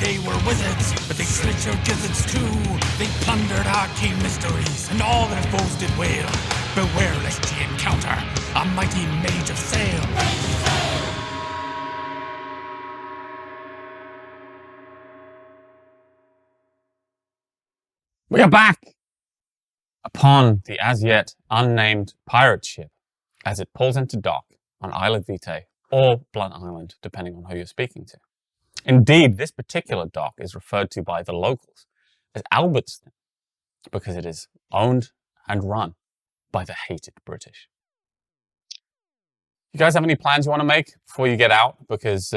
They were wizards, but they slit your gizzards too. They plundered arcane mysteries, and all their foes did wail. Beware lest ye encounter a mighty Mage of Sail. We are back upon the as yet unnamed pirate ship as it pulls into dock on Isle of Vitae or Blood Island, depending on who you're speaking to. Indeed, this particular dock is referred to by the locals as Albertston because it is owned and run by the hated British. You guys have any plans you want to make before you get out? Because,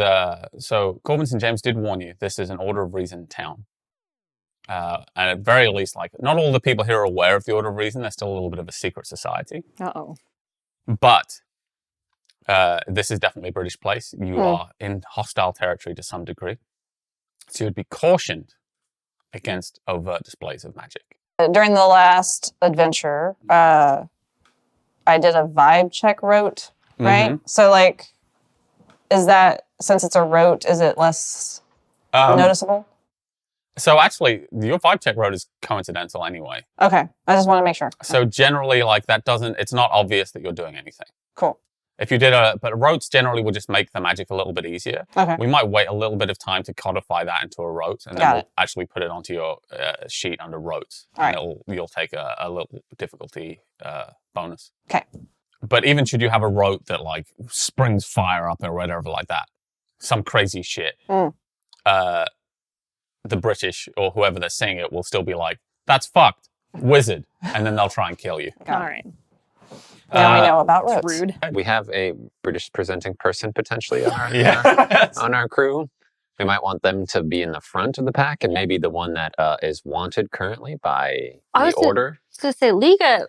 so Corbin St. James did warn you, this is an Order of Reason town. And at very least, like, not all the people here are aware of the Order of Reason. They're still a little bit of a secret society. Uh-oh. But this is definitely a British place. You are in hostile territory to some degree. So you'd be cautioned against overt displays of magic. During the last adventure, I did a vibe check rote, right? Mm-hmm. So, like, is that, since it's a rote, is it less noticeable? So actually, your vibe check road is coincidental anyway. Okay, I just want to make sure. So generally, like, it's not obvious that you're doing anything. Cool. If you did but rotes generally will just make the magic a little bit easier. Okay. We might wait a little bit of time to codify that into a rote, and then we'll actually put it onto your sheet under rotes. All right. And you'll take a little difficulty bonus. Okay. But even should you have a rote that, like, springs fire up or whatever like that, some crazy shit, the British or whoever they're saying it will still be like, that's fucked, wizard, and then they'll try and kill you. All right. Now we know about rotes. Rude. We have a British presenting person potentially on our, Yeah. on our crew. We might want them to be in the front of the pack and maybe the one that is wanted currently by the Order. I was going to say, Liga,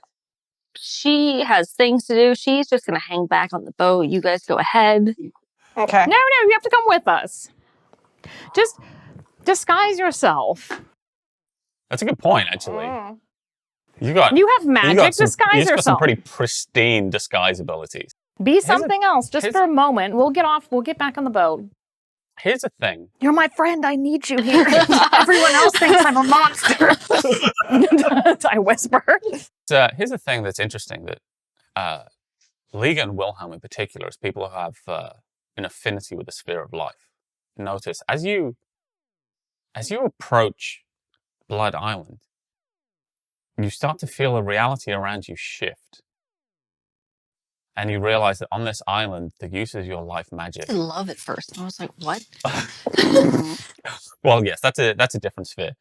she has things to do. She's just going to hang back on the boat. You guys go ahead. Okay. No, you have to come with us. Just disguise yourself. That's a good point, actually. You have magic, disguise you've got yourself. some pretty pristine disguise abilities. Be something else, just for a moment. We'll get back on the boat. Here's the thing. You're my friend. I need you here. Everyone else thinks I'm a monster. I whisper. Here's the thing that's interesting that Liga and Wilhelm in particular, as people who have an affinity with the sphere of life, notice as you approach Blood Island, you start to feel the reality around you shift. And you realize that on this island, the use of your life magic. I love it first. I was like, what? Well, yes, that's a different sphere.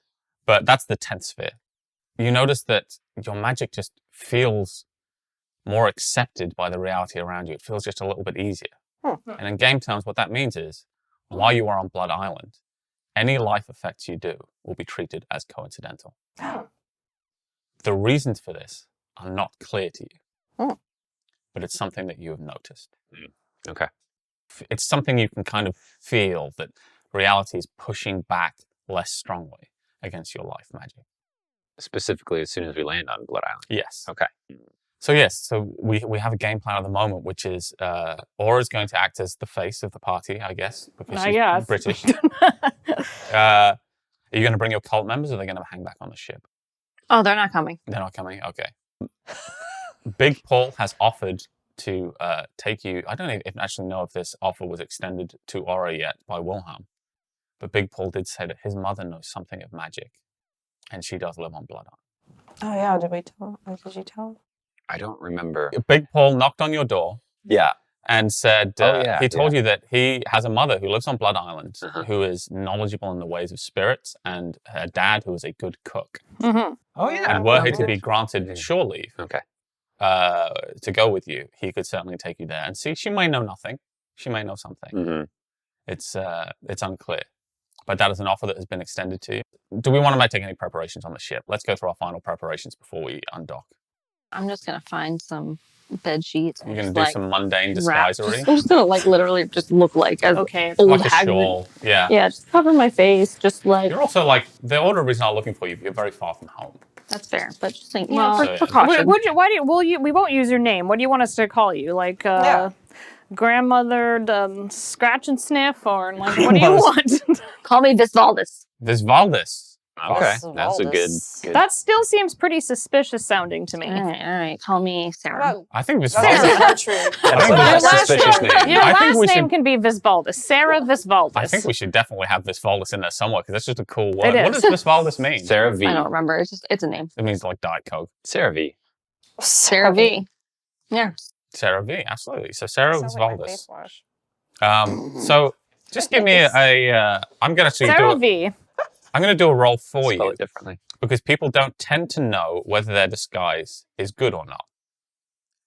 But that's the 10th sphere. You notice that your magic just feels more accepted by the reality around you. It feels just a little bit easier. And in game terms, what that means is, while you are on Blood Island, any life effects you do will be treated as coincidental. The reasons for this are not clear to you, but it's something that you have noticed. Okay. It's something you can kind of feel that reality is pushing back less strongly against your life magic. Specifically, as soon as we land on Blood Island. Yes. Okay. So we have a game plan at the moment, which is Aura's going to act as the face of the party, I guess, because she's British. Are you going to bring your cult members, or are they going to hang back on the ship? Oh, they're not coming. They're not coming? Okay. Big Paul has offered to take you. I don't even actually know if this offer was extended to Aura yet by Wilhelm, but Big Paul did say that his mother knows something of magic, and she does live on Blood Island. Oh, yeah. Did you tell? I don't remember. Big Paul knocked on your door. Yeah. And said, he told you that he has a mother who lives on Blood Island, who is knowledgeable in the ways of spirits, and a dad who is a good cook. Mm-hmm. Oh, yeah. And were he to be granted shore leave to go with you, he could certainly take you there. And see, she may know nothing. She may know something. It's unclear. But that is an offer that has been extended to you. Do we want to take any preparations on the ship? Let's go through our final preparations before we undock. I'm just going to find some bed sheets. You're going to do some mundane disguisery? I'm just going to literally just look like old like a Hagrid. shawl. Yeah. Yeah, just cover my face, just like... You're also like, the Order of Reason are looking for you, but you're very far from home. That's fair, but just think, Well, precaution. we won't use your name. What do you want us to call you? Like, grandmothered scratch and sniff, or like, what do you want? Call me Visvaldis. Visvaldis. Okay, Yes, that's a good. That still seems pretty suspicious sounding to me. All right. Call me Sarah. I think That's Visvaldis. Gertrude. I think That's a last suspicious name- name. Your I think last we name should- can be Visvaldis. Sarah Visvaldis. I think we should definitely have Visvaldis in there somewhere because that's just a cool It word. What is. does Visvaldis mean? Sarah V. I don't remember. It's a name. It means like Diet Coke. Sarah V. Sarah V. Yeah. Sarah V. Absolutely. So Sarah Sounds like my Visvaldis. face wash. So just give me I'm gonna actually Sarah do. V. I'm gonna do a roll for Spell you it differently. because people don't tend to know whether their disguise is good or not.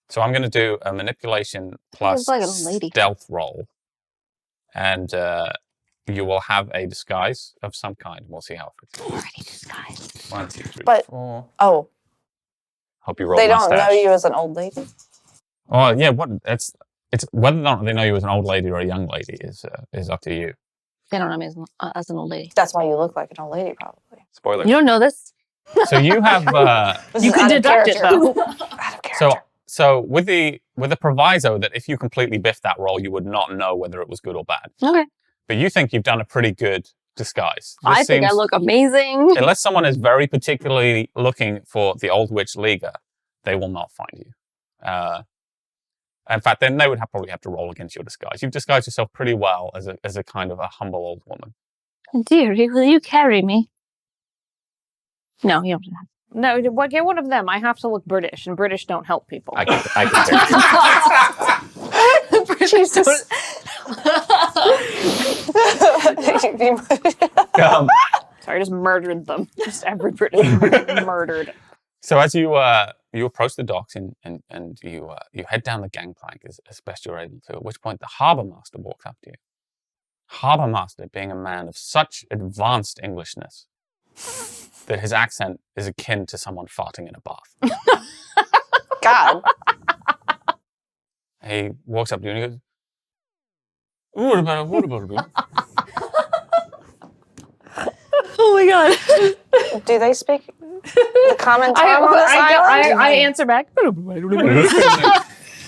So I'm gonna do a manipulation plus like an old lady. stealth roll, and you will have a disguise of some kind. We'll see how it goes. Already disguised. 1, 2, 3, But- 4. Oh, Hope you roll they don't know mustache. you as an old lady? Oh yeah, what it's whether or not they know you as an old lady or a young lady is up to you. They don't know me as an old lady. That's why you look like an old lady, probably. Spoiler. You don't know this? So you have This You is can out of deduct it, character. though. Out of character. so with the proviso that if you completely biffed that roll, you would not know whether it was good or bad. Okay. But you think you've done a pretty good disguise. This I think I seems- look amazing. Unless someone is very particularly looking for the Old Witch Liga, they will not find you. In fact, then they would probably have to roll against your disguise. You've disguised yourself pretty well as a kind of a humble old woman. Dearie, will you carry me? No, you don't do that. No, get one of them. I have to look British, and British don't help people. I can carry. Jesus. Sorry, I just murdered them. Just every British murdered. So as you approach the docks and you head down the gangplank as best you're able to, at which point the harbour master walks up to you. Harbour master being a man of such advanced Englishness that his accent is akin to someone farting in a bath. God. He walks up to you and he goes, what about it? Oh my god. Do they speak the common tongue on this island? I answer back.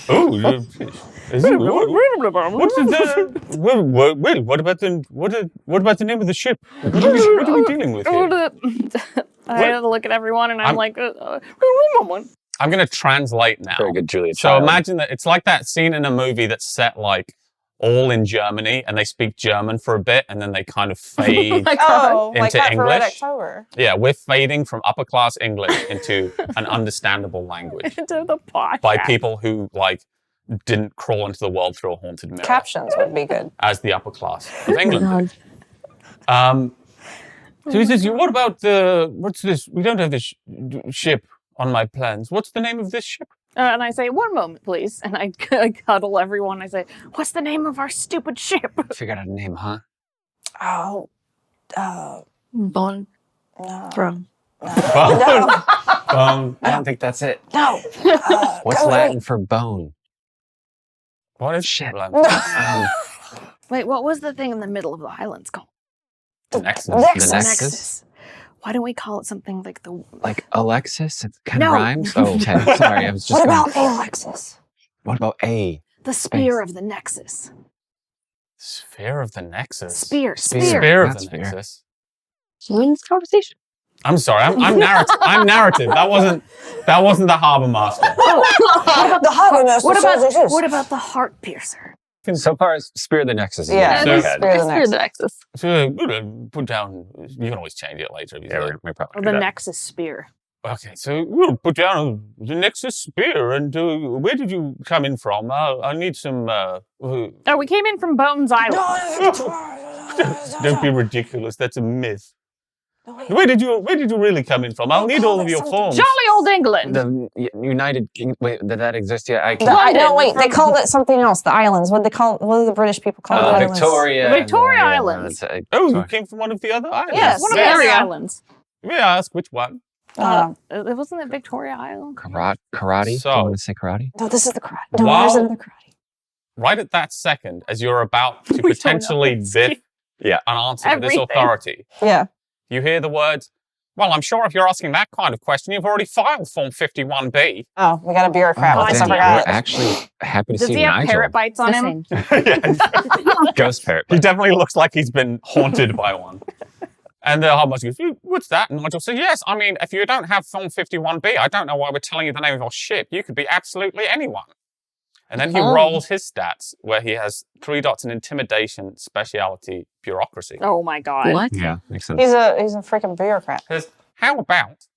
Oh, is it, what's the, well, what about the name of the ship? What are we dealing with here? I had to look at everyone, and I'm like, I'm going to translate now. Very good, Julia. So Child. imagine that it's like that scene in a movie that's set like all in Germany, and they speak German for a bit, and then they kind of fade. Oh, like Into that for Red English? October. Yeah, we're fading from upper class English into an understandable language into the podcast. by people who like didn't crawl into the world through a haunted mirror Captions would be good. as the upper class of England. So he says, what about what's this? We don't have this ship on my plans. What's the name of this ship? And I say, 1 moment, please. And I cuddle everyone. I say, what's the name of our stupid ship? Figured out a name, huh? Oh. Bone No. throne. I don't think that's it. No. What's go Latin for bone? What is Shit. Wait, what was the thing in the middle of the islands called? the next? Nexus. The Nexus? Why don't we call it something like the... Like Alexis? It kind of No. rhymes? Oh, okay. Sorry, I was just What going- about Alexis? What about A? The spear of the Nexus. Sphere of the Nexus. Spear. Sphere of Not the sphere. Nexus. We're in this conversation. I'm sorry. I'm narrative. I'm narrative. That wasn't the harbour master. The Harbor Master What about the heart piercer? So far as Spear of the Nexus is Yeah, in so- my the head. Spear of the Spear the Nexus. Nexus. So put down. You can always change it later if you Yeah, like. we probably Or do the that. Nexus spear. Okay, so we'll put down the Nexus spear. And where did you come in from? I need some. Oh, we came in from Bones Island. Don't be ridiculous. That's a myth. Where did you really come in from? I'll need all of your forms. Jolly old England. The United King. Wait, did that exist yet? I No, can't. wait. They called it something else. The islands. What do the British people call the islands? Victoria. Victoria Yeah, Islands. that's it. Oh, you Sorry. came from one of the other islands. Yes. One of Yes. the Yeah. islands. May I ask which one? Wasn't it Victoria Island? Karate? So- Do you want to say karate? No, this is the karate. No, Wow. there's another karate. Right at that second, as you're about to We don't know. potentially biff Yeah. an answer to this Everything. authority, Yeah. you hear the words, Well, I'm sure if you're asking that kind of question, you've already filed Form 51B. Oh, we got a bureaucrat. Oh, I damn. We're forgot. actually happy to Does see he have Nigel. parrot bites on him? Ghost parrot. He definitely looks like he's been haunted by one. And the Hobmaster goes, what's that? And Nigel says, yes, I mean, if you don't have Form 51B, I don't know why we're telling you the name of your ship. You could be absolutely anyone. And then he rolls his stats, where he has 3 dots in intimidation, speciality, bureaucracy. Oh my god. What? Yeah, makes sense. He's a freaking bureaucrat. Says, how about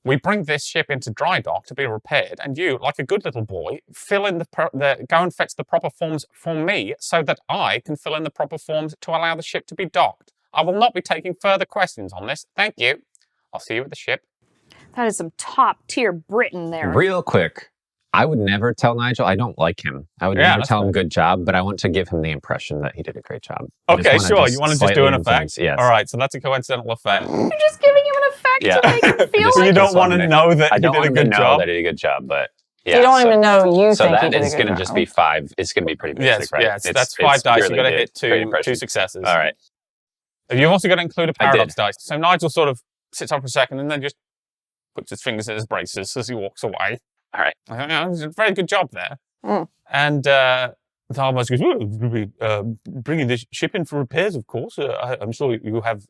we bring this ship into dry dock to be repaired, and you, like a good little boy, fill in go and fetch the proper forms for me so that I can fill in the proper forms to allow the ship to be docked. I will not be taking further questions on this. Thank you. I'll see you at the ship. That is some top tier Britain there. Real quick, I would never tell Nigel. I don't like him. I would Yeah, never that's tell him fine. good job, but I want to give him the impression that he did a great job. I just Okay, wanna sure. You want to just do slightly an effect? influence- Yes. All right, so that's a coincidental effect. You're just giving him an effect Yeah. to make him feel Just- So you like don't just want to wanted- know that I he don't did want a him to good know job? that he did a good job, but yeah. You don't so, even know you so think he that did a is good going to job. just be 5. It's going to be pretty Yes, basic, right? yes. That's 5 dice. You've got to purely hit good 2 impression. successes. All right. You've also got to include a I did. paradox dice. So Nigel sort of sits up for a second and then just puts his fingers in his braces as he walks away. All right. I think, it's a very good job there. Mm. And the Harbmaster goes, well, we'll be bringing this ship in for repairs, of course. I'm sure you have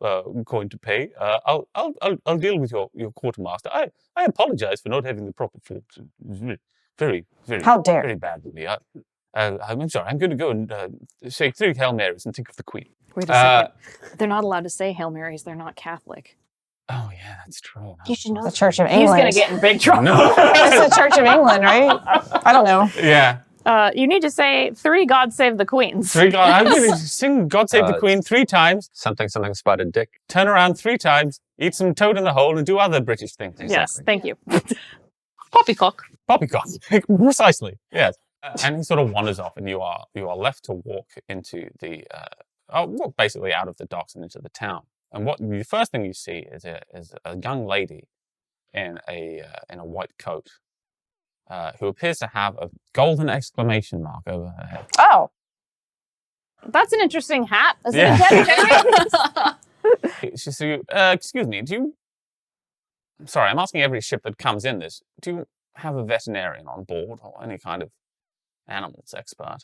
coin to pay. I'll deal with your quartermaster. I apologize for not having the proper forms. Very, very, How dare. very bad of me. I'm sorry. I'm going to go and say 3 Hail Marys and think of the Queen. Wait a second. They're not allowed to say Hail Marys. They're not Catholic. Oh, yeah, that's true. You should know. The Church of He's England. going to get in big trouble. No. It's the Church of England, right? I don't know. Yeah. You need to say 3 God Save the Queens. 3 God. I'm going to sing God Save the Uh, Queen 3 times, Something spotted dick. turn around 3 times, eat some toad in the hole, and do other British things. Yes, thank you. Poppycock. Poppycock. Precisely. Yes. And he sort of wanders off, and you are left to walk into the walk basically out of the docks and into the town. And what the first thing you see is a young lady in a white coat who appears to have a golden exclamation mark over her head. Oh, That's an interesting hat. Is Yeah. it a She says, "Excuse me, do you?" Sorry, I'm asking every ship that comes in this. Do you have a veterinarian on board or any kind of animals expert?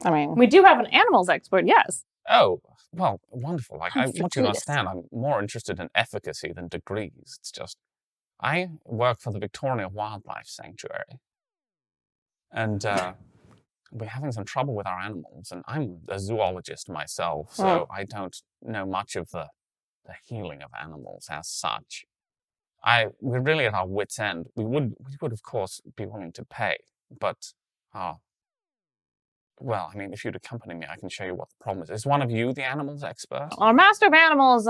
I mean, We do have an animals expert, yes. Oh, well, wonderful. Like, How I want you to fortuitous. understand, I'm more interested in efficacy than degrees. It's just, I work for the Victoria Wildlife Sanctuary. And we're having some trouble with our animals. And I'm a zoologist myself, so I don't know much of the healing of animals as such. We're really at our wits' end. We would of course be willing to pay, but well, I mean, if you'd accompany me, I can show you what the problem is. Is one of you the animals expert? Our master of animals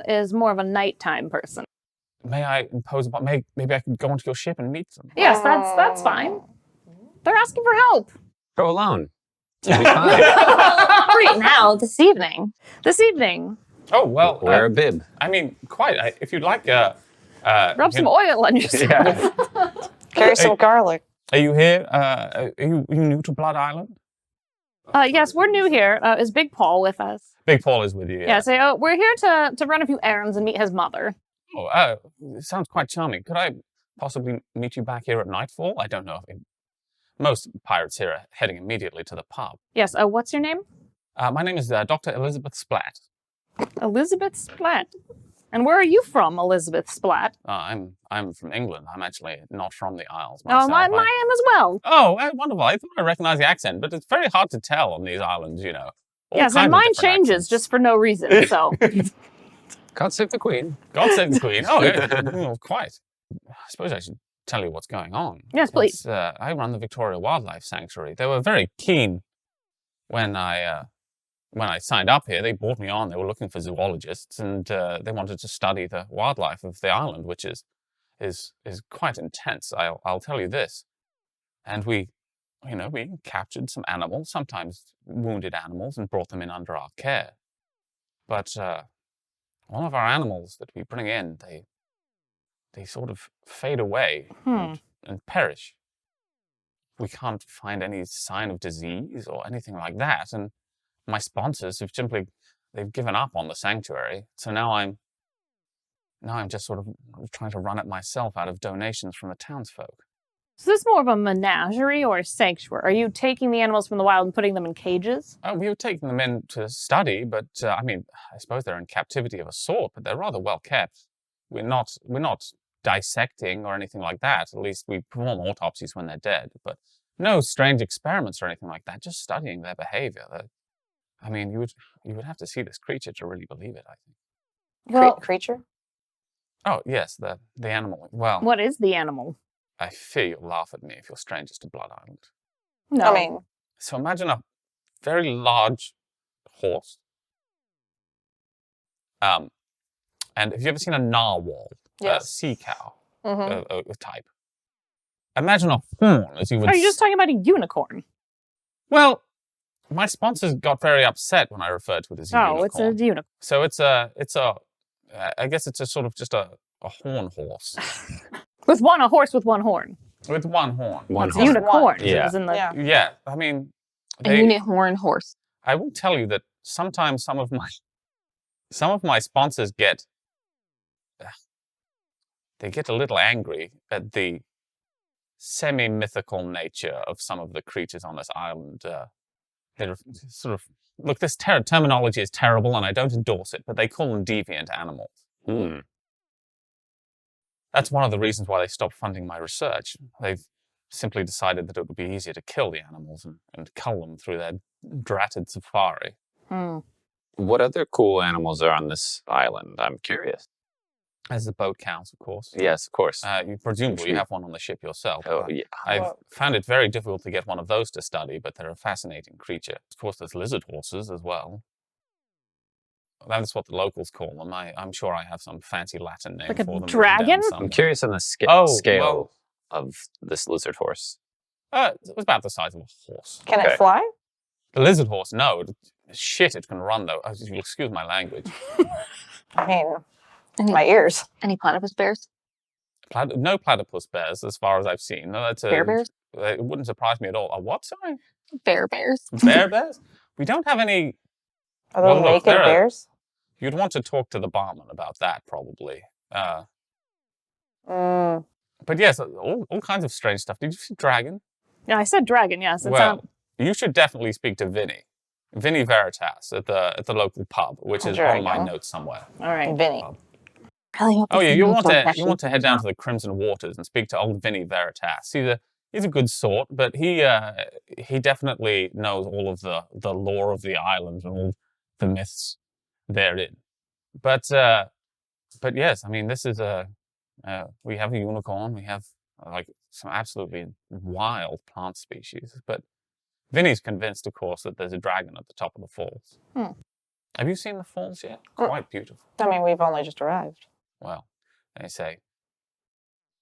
is more of a nighttime person. May I impose upon? Maybe I could go onto your ship and meet them. Yes, that's fine. They're asking for help. Go alone. It'll be fine. Right now, this evening. This evening, Oh well, Wear a bib. I mean, quite. If you'd like, rub some oil on yourself. Yeah. carry some garlic. Are you here? Are you new to Blood Island? Yes, we're new here. Is Big Paul with us? Big Paul is with you. Yeah, so we're here to run a few errands and meet his mother. Oh, sounds quite charming. Could I possibly meet you back here at nightfall? I don't know. Most pirates here are heading immediately to the pub. Yes, what's your name? My name is Dr. Elizabeth Splatt. Elizabeth Splatt. And where are you from, Elizabeth Splatt? I'm from England. I'm actually not from the Isles Oh, myself. I am as well. Oh, wonderful. I thought I recognized the accent, but it's very hard to tell on these islands, you know. All Yes, kinds and of mine different changes accents. just for no reason, so. God save the Queen. God save the Queen. Oh, yeah. Well, quite. I suppose I should tell you what's going on. Yes, please. I run the Victoria Wildlife Sanctuary. They were very keen when I signed up here. They brought me on. They were looking for zoologists, and they wanted to study the wildlife of the island, which is quite intense. I'll tell you this. And we captured some animals, sometimes wounded animals, and brought them in under our care. But all of our animals that we bring in, they sort of fade away and perish. We can't find any sign of disease or anything like that. And my sponsors have they've given up on the sanctuary. So now I'm now I'm just sort of trying to run it myself out of donations from the townsfolk. Is this more of a menagerie or a sanctuary? Are you taking the animals from the wild and putting them in cages? We were taking them in to study, but I mean, I suppose they're in captivity of a sort, but they're rather well kept. We're not dissecting or anything like that. At least we perform autopsies when they're dead, but no strange experiments or anything like that. Just studying their behavior. I mean, you would have to see this creature to really believe it, I think. Well, Creature? Oh yes, the animal. Well, what is the animal? I fear you'll laugh at me if you're strangers to Blood Island. No. I mean, So imagine a very large horse. And have you ever seen a narwhal? Yes. Sea cow mhm. type. Imagine a horn, as you would. Are you just talking about a unicorn? Well, my sponsors got very upset when I referred to it as a unicorn. Oh, it's a unicorn. So I guess it's a sort of just a horn horse A horse with one horn. with one horn. One It's a horn. unicorn. Yeah. As in the, Yeah. Yeah, I mean, A unihorn horse. I will tell you that sometimes some of my sponsors get a little angry at the semi-mythical nature of some of the creatures on this island. They're sort of look. This terminology is terrible, and I don't endorse it. But they call them deviant animals. Hmm. That's one of the reasons why they stopped funding my research. They've simply decided that it would be easier to kill the animals and cull them through their dratted safari. What other cool animals are on this island? I'm curious. As the boat counts, of course. Yes, of course. Presumably you have one on the ship yourself. Oh, yeah. I've found it very difficult to get one of those to study, but they're a fascinating creature. Of course, there's lizard horses as well. That's what the locals call them. I'm sure I have some fancy Latin name Like a for them. dragon? I'm curious on the Oh, scale well. of this lizard horse. It was about the size of a horse. Can Okay. it fly? The lizard horse, no. Shit, it can run, though. You'll excuse my language. I mean, Any, my ears. any platypus bears? No platypus bears, as far as I've seen. No, that's Bear bears? It wouldn't surprise me at all. A what, sorry? Bear bears. Bear bears? We don't have any. Are those Well, look, naked there are- bears? You'd want to talk to the barman about that, probably. Mm. But yes, all kinds of strange stuff. Did you see dragon? yeah, I said dragon. Yes, it's Well, you should definitely speak to Vinny Veritas at the local pub, which is on my Dragon. notes somewhere. all right. Vinny. Really hope Oh this yeah, is you no want to confession. head down to the Crimson Waters and speak to old Vinny Veritas. He's a good sort, but he definitely knows all of the lore of the island and all the myths therein. But yes, I mean this is we have a unicorn, we have like some absolutely wild plant species, but Vinny's convinced, of course, that there's a dragon at the top of the falls. Have you seen the falls yet? Quite beautiful. I mean, we've only just arrived. Well, they say,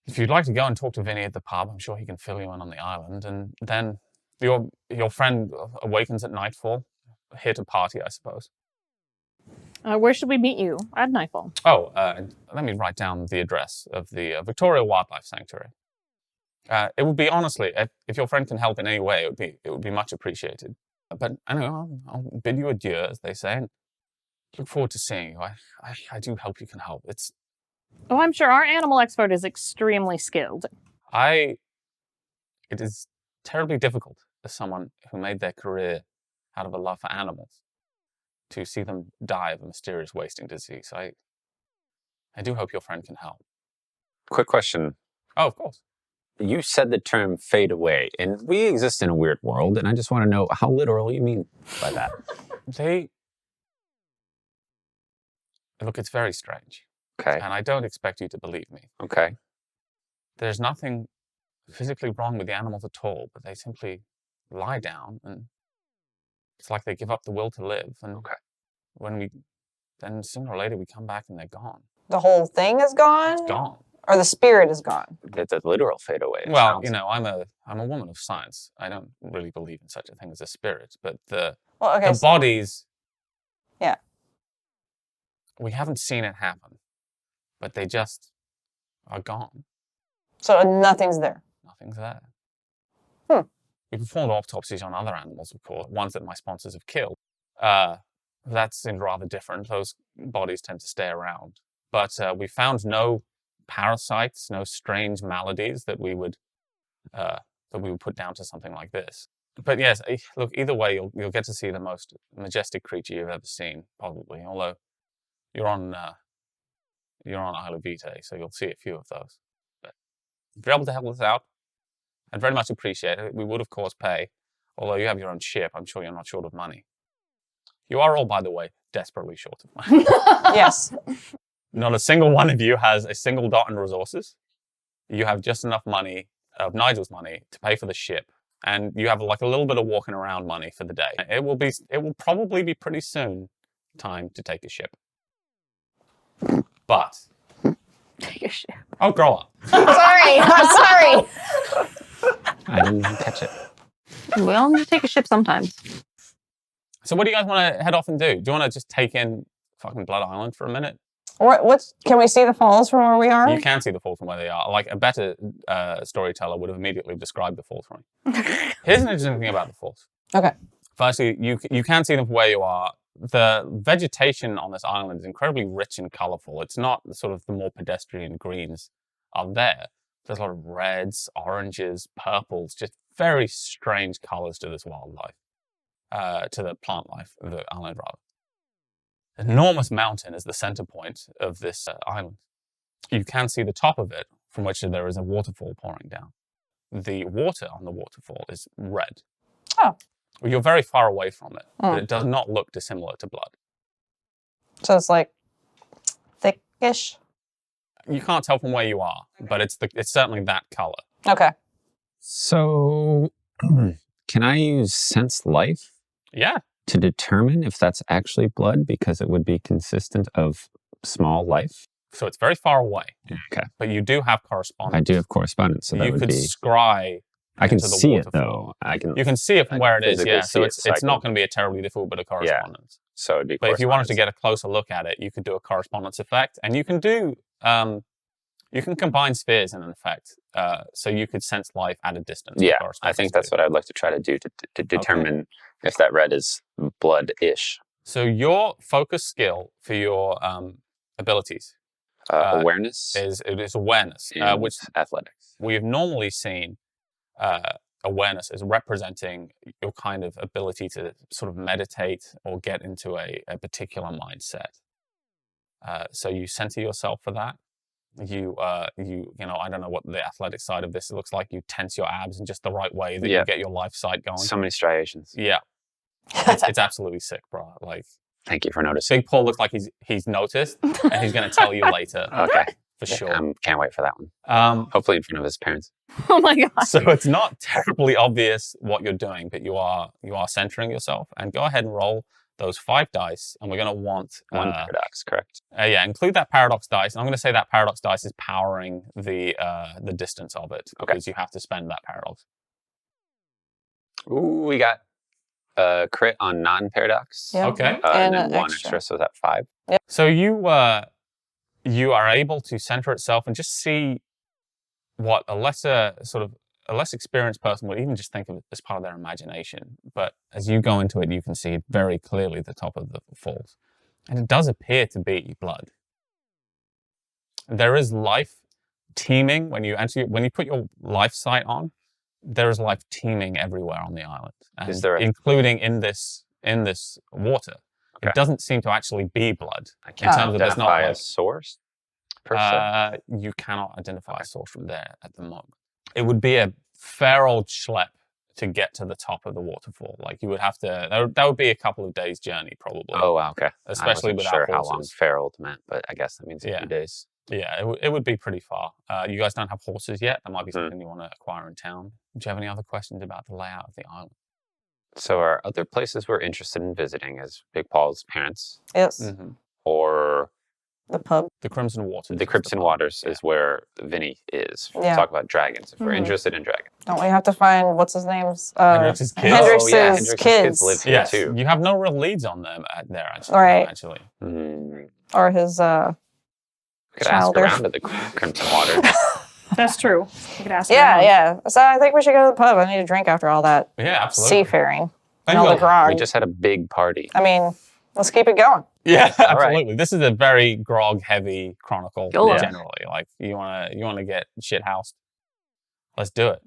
if you'd like to go and talk to Vinny at the pub, I'm sure he can fill you in on the island, and then your friend awakens at nightfall, here to party, I suppose. Where should we meet you? At nightfall. Oh, let me write down the address of the Victoria Wildlife Sanctuary. It would be, honestly, if your friend can help in any way, it would be much appreciated. But anyway, I'll bid you adieu, as they say, and look forward to seeing you. I do hope you can help. Oh, I'm sure our animal expert is extremely skilled. It is terribly difficult as someone who made their career out of a love for animals to see them die of a mysterious wasting disease. I do hope your friend can help. Quick question. Oh, of course. You said the term fade away, and we exist in a weird world, and I just want to know how literal you mean by that. Look, it's very strange. Okay. And I don't expect you to believe me. Okay. There's nothing physically wrong with the animals at all, but they simply lie down and it's like they give up the will to live. And then sooner or later we come back and they're gone. The whole thing is gone? It's gone. Or the spirit is gone? The literal fade away. it Well, sounds you know, I'm a woman of science. I don't really believe in such a thing as a spirit, but the Well, bodies. Yeah. We haven't seen it happen, but they just are gone. So nothing's there. Nothing's there. Hmm. We performed autopsies on other animals, of course, ones that my sponsors have killed. That seemed rather different. Those bodies tend to stay around but we found no parasites, no strange maladies that we would put down to something like this. But yes, look, either way, you'll get to see the most majestic creature you've ever seen, probably. Although you're on Isle of Vitae, so you'll see a few of those. But if you're able to help us out, I'd very much appreciate it. We would, of course, pay. Although you have your own ship, I'm sure you're not short of money. You are all, by the way, desperately short of money. Yes. Not a single one of you has a single dot in resources. You have just enough money, of Nigel's money, to pay for the ship. And you have like a little bit of walking around money for the day. It will probably be pretty soon time to take a ship. But Take a ship. oh, grow up. Sorry. I'm sorry. I didn't catch it. We all need to take a ship sometimes. So what do you guys want to head off and do? Do you want to just take in fucking Blood Island for a minute? Can we see the falls from where we are? You can see the falls from where they are. Like a better storyteller would have immediately described the falls for me. Here's an interesting thing about the falls. Okay. Firstly, you can see them from where you are. The vegetation on this island is incredibly rich and colorful. It's not sort of the more pedestrian greens are there. There's a lot of reds, oranges, purples, just very strange colors to this wildlife, to the plant life of the island, rather. An enormous mountain is the center point of this island. You can see the top of it, from which there is a waterfall pouring down. The water on the waterfall is red. Oh. Well, you're very far away from it, but it does not look dissimilar to blood. So it's like thickish. You can't tell from where you are, but it's certainly that color. Okay. So, can I use sense life Yeah. to determine if that's actually blood because it would be consistent of small life? So it's very far away. Okay. But you do have correspondence. I do have correspondence, so that You would could be... scry. I can into the see it, waterfall. though. You can see it from I where can it is, physically yeah. see So it, it's so I not can- going to be a terribly difficult bit of correspondence. So it'd be But if you wanted to correspondence. get a closer look at it, you could do a correspondence effect, and you can do you can combine spheres in an effect. So you could sense life at a distance. Yeah, I think that's what I'd like to try to do to determine if that red is blood-ish. So your focus skill for your abilities Awareness is awareness, and which athletics. we've normally seen awareness as representing your kind of ability to sort of meditate or get into a particular mindset. So you center yourself for that. You know, I don't know what the athletic side of this looks like. You tense your abs in just the right way that you get your life sight going. So many striations. Yeah, it's absolutely sick, bro. Like, Thank you for noticing. Big Paul looks like he's noticed, and he's going to tell you later. Okay. For sure. Can't wait for that one. Hopefully in front of his parents. Oh my god. So it's not terribly obvious what you're doing, but you are centering yourself. And go ahead and roll those 5 dice, and we're going to want One paradox, correct? yeah, include that paradox dice. And I'm going to say that paradox dice is powering the distance of it, because you have to spend that paradox. Ooh, we got a crit on non-paradox. Yeah. Okay. And And then an one extra. extra, so that's 5. So you are able to center itself and just see what a less experienced person would even just think of it as part of their imagination. But as you go into it, you can see very clearly the top of the falls. And it does appear to be blood. There is life teeming when you put your life sight on. There is life teeming everywhere on the island, and Is there including in this water. Okay. It doesn't seem to actually be blood. I can't terms of there's not identify a like- source, per se. You cannot identify a source from there at the moment. It would be a fair old schlep to get to the top of the waterfall. Like you would have to. That would be a couple of days' journey, probably. Oh, wow, okay. Especially I wasn't without sure how long horses. feral meant, but I guess that means a Yeah. few days. Yeah, it would be pretty far. You guys don't have horses yet. That might be Hmm. something you want to acquire in town. Do you have any other questions about the layout of the island? So are other places we're interested in visiting as Big Paul's parents, Yes. or The pub. The Crimson Waters. the Crimson Waters is where Vinny is? Yeah. Talk about dragons, if we're Mhm. interested in dragons. Don't we have to find what's his name's? Hendrix's kids. Hendrix's Hendrix's kids. live here Yes, too. you have no real leads on them there, actually. Right. Actually. Hmm. Or his We could ask Childer. around at the Crimson Water. That's true. You could ask Yeah, around. yeah. So I think we should go to the pub. I need a drink after all that Yeah, absolutely. seafaring And and all the you'll- grog. We just had a big party. I mean, Let's keep it going. Yeah, All right. absolutely. This is a very grog-heavy chronicle Oh, yeah. generally. Like you wanna get shit housed. Let's do it.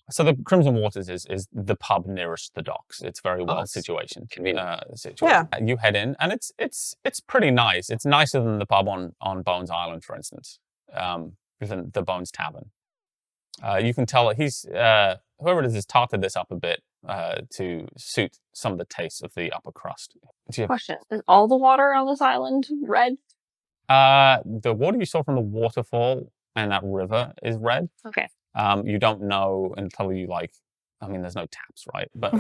So the Crimson Waters is the pub nearest the docks. It's very well it's situated. convenient. You head in, and it's pretty nice. It's nicer than the pub on Bones Island, for instance, than the Bones Tavern. You can tell that he's whoever it is has tarted this up a bit to suit some of the tastes of the upper crust. Question: is all the water on this island red? The water you saw from the waterfall and that river is red. Okay. You don't know until you there's no taps, right? But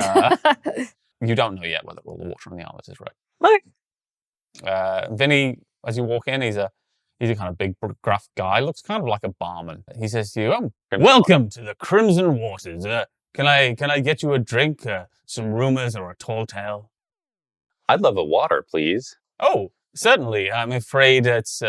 you don't know yet whether all the water on the island is red. Okay. Vinny, as you walk in, he's a kind of big, gruff guy. Looks kind of like a barman. He says to you, "Welcome to the Crimson Waters. Can I get you a drink, some rumors, or a tall tale?" I'd love a water, please. Oh, certainly. I'm afraid it's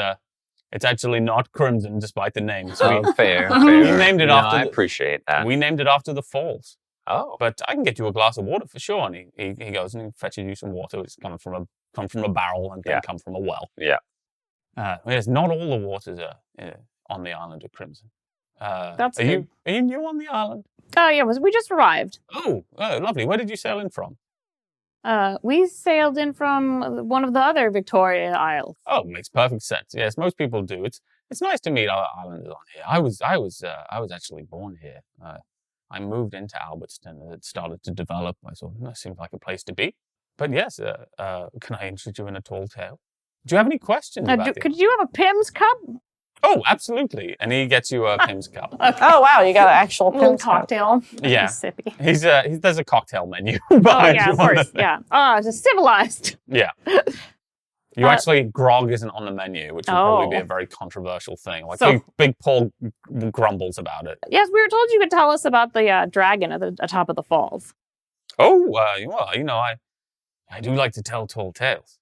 actually not crimson, despite the name. So Fair. we named it after. I appreciate that. We named it after the falls. Oh, But I can get you a glass of water for sure. And he goes and he fetches you some water. It's coming from a barrel and then come from a well. yeah. Yes, not all the waters are on the island of Crimson. That's are you new on the island? Oh, yeah, we just arrived. Oh, lovely. Where did you sail in from? We sailed in from one of the other Victoria Isles. Oh, makes perfect sense. Yes, most people do. It's nice to meet other islanders on here. I was actually born here. I moved into Albertston and it started to develop. I thought that seemed like a place to be. But yes, can I interest you in a tall tale? Do you have any questions about it? Could you have a Pim's cup? Oh, absolutely. And he gets you a Pim's cup. Oh, wow. You got an actual Little Pim's cup. cocktail. Yeah. Sippy. There's a cocktail menu. Oh, behind yeah, you of on course. the- Yeah. Oh, it's civilized. Yeah. You actually, grog isn't on the menu, which would probably be Oh. a very controversial thing. Like So- Big Paul grumbles about it. Yes, we were told you could tell us about the dragon at the top of the falls. Oh, well, I do like to tell tall tales.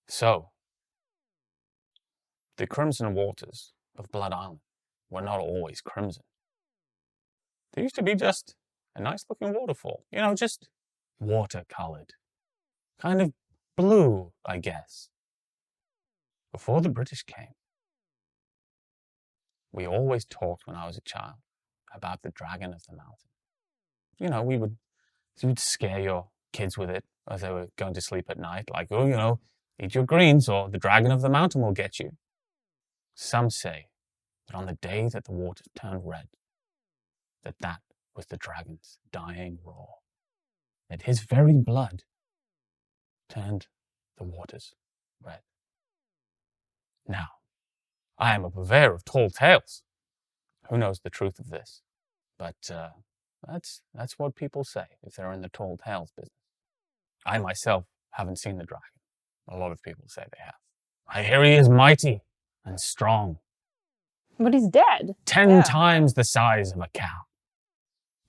So, the crimson waters of Blood Island were not always crimson. There used to be just a nice-looking waterfall. Just water-colored. Kind of blue, I guess. Before the British came, we always talked when I was a child about the dragon of the mountain. We would scare your kids with it as they were going to sleep at night, like, eat your greens or the dragon of the mountain will get you. Some say that on the day that the waters turned red, that was the dragon's dying roar, that his very blood turned the waters red. Now, I am a purveyor of tall tales. Who knows the truth of this? But that's what people say if they're in the tall tales business. I myself haven't seen the dragon. A lot of people say they have. I hear he is mighty and strong, But he's dead. 10 times the size of a cow.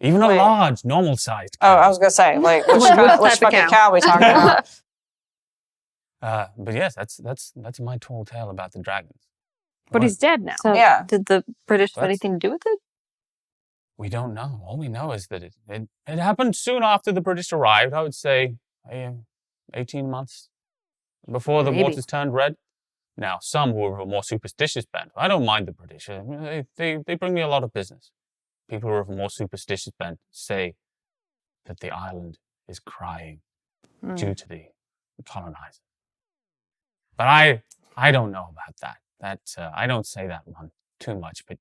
Even a Wait. large, normal-sized Oh, cow. I was going to say, like, which type of fucking cow? cow are we talking about? But yes, that's my tall tale about the dragons. But What? he's dead now. So Yeah. did the British have That's- anything to do with it? We don't know. All we know is that it happened soon after the British arrived. I would say 18 months before the Maybe. waters turned red. Now, some who are of a more superstitious bent. I don't mind the British. They bring me a lot of business. People who are of a more superstitious bent say that the island is crying due to the colonizers. But I don't know about that. I don't say that one too much, but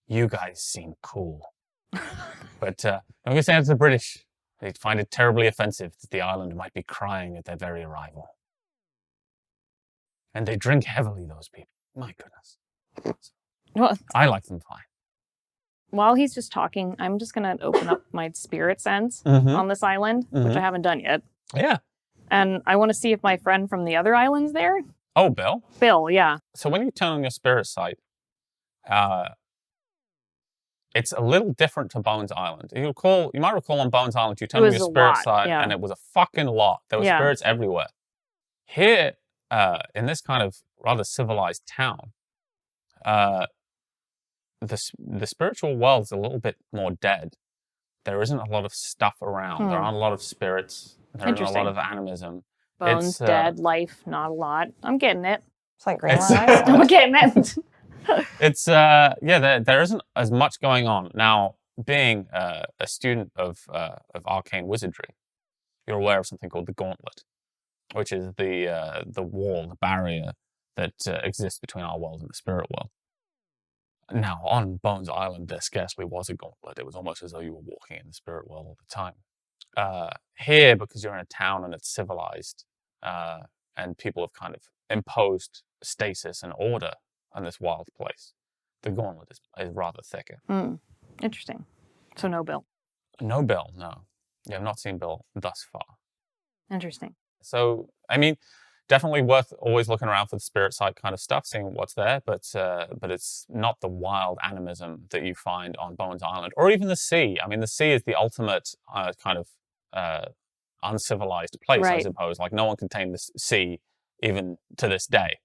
you guys seem cool. But I'm going to say it to the British. They'd find it terribly offensive that the island might be crying at their very arrival. And they drink heavily, those people. My goodness. Well, I like them fine. while he's just talking, I'm just going to open up my spirit sense Mm-hmm. on this island, which I haven't done yet. Yeah. And I want to see if my friend from the other island's there. Oh, Bill. Bill, yeah. So when you turn on your spirit sight, it's a little different to Bones Island. You might recall on Bones Island, you turned on was your a spirit lot, sight, yeah. and it was a fucking lot. There were Yeah. spirits everywhere. Here, in this kind of rather civilized town, the spiritual world's a little bit more dead. There isn't a lot of stuff around. There aren't a lot of spirits. There is a Interesting. lot of animism. Bones, It's, dead, life, not a lot. I'm getting it. It's like grandma It's- eyes. I'm getting it. It's there isn't as much going on now. Being a student of arcane wizardry, you're aware of something called the Gauntlet, which is the wall, the barrier that exists between our world and the spirit world. Now, on Bones Island, there scarcely was a gauntlet. It was almost as though you were walking in the spirit world all the time. Here, because you're in a town and it's civilized, and people have kind of imposed stasis and order on this wild place, the gauntlet is rather thicker. Interesting. So no Bill. No Bill, no. You have not seen Bill thus far. Interesting. So, I mean, definitely worth always looking around for the spirit side kind of stuff, seeing what's there, but it's not the wild animism that you find on Bones Island, or even the sea. I mean, the sea is the ultimate kind of uncivilized place, I Right. suppose. Like, no one can tame the sea, even to this day.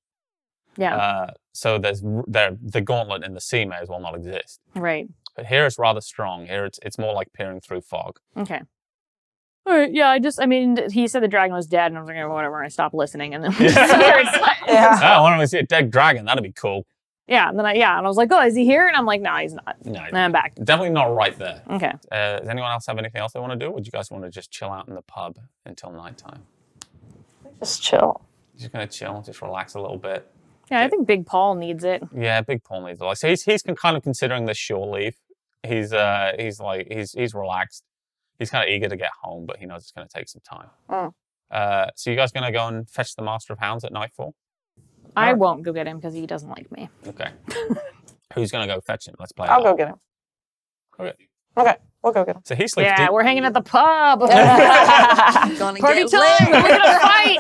Yeah. So the gauntlet in the sea may as well not exist. Right. But here it's rather strong. Here it's more like peering through fog. Okay. All right. Yeah. I mean, he said the dragon was dead, and I was like, oh, whatever. I stopped listening, and then Yeah. I want to see a dead dragon. That'd be cool. yeah. And then and I was like, oh, is he here? And I'm like, no, he's not. No, And I'm back. definitely not right there. Okay. Does anyone else have anything else they want to do? Or would you guys want to just chill out in the pub until nighttime? Just chill. Just gonna chill, just relax a little bit. Yeah, I think Big Paul needs it. Yeah, Big Paul needs a lot. So he's kind of considering this shore leave. He's relaxed. He's kind of eager to get home, but he knows it's going to take some time. So you guys going to go and fetch the Master of Hounds at nightfall? I Alright. won't go get him because he doesn't like me. Okay. Who's going to go fetch him? Let's play I'll it go out. get him. Okay. Okay, we'll go get him. So he sleeps Yeah, deep. we're hanging at the pub. Gonna Party get time. lit. We're gonna fight.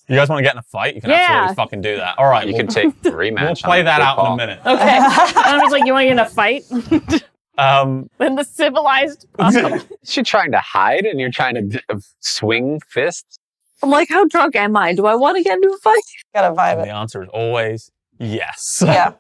You guys want to get in a fight? You can Yeah. absolutely fucking do that. All right, You we'll, can take rematch. we'll play on that Big out in Paul. a minute. Okay. I'm just like, you want to get in a fight? In the civilized pub. Is she trying to hide and you're trying to swing fists? I'm like, how drunk am I? Do I want to get into a fight? Gotta vibe And it. the answer is always yes. Yeah.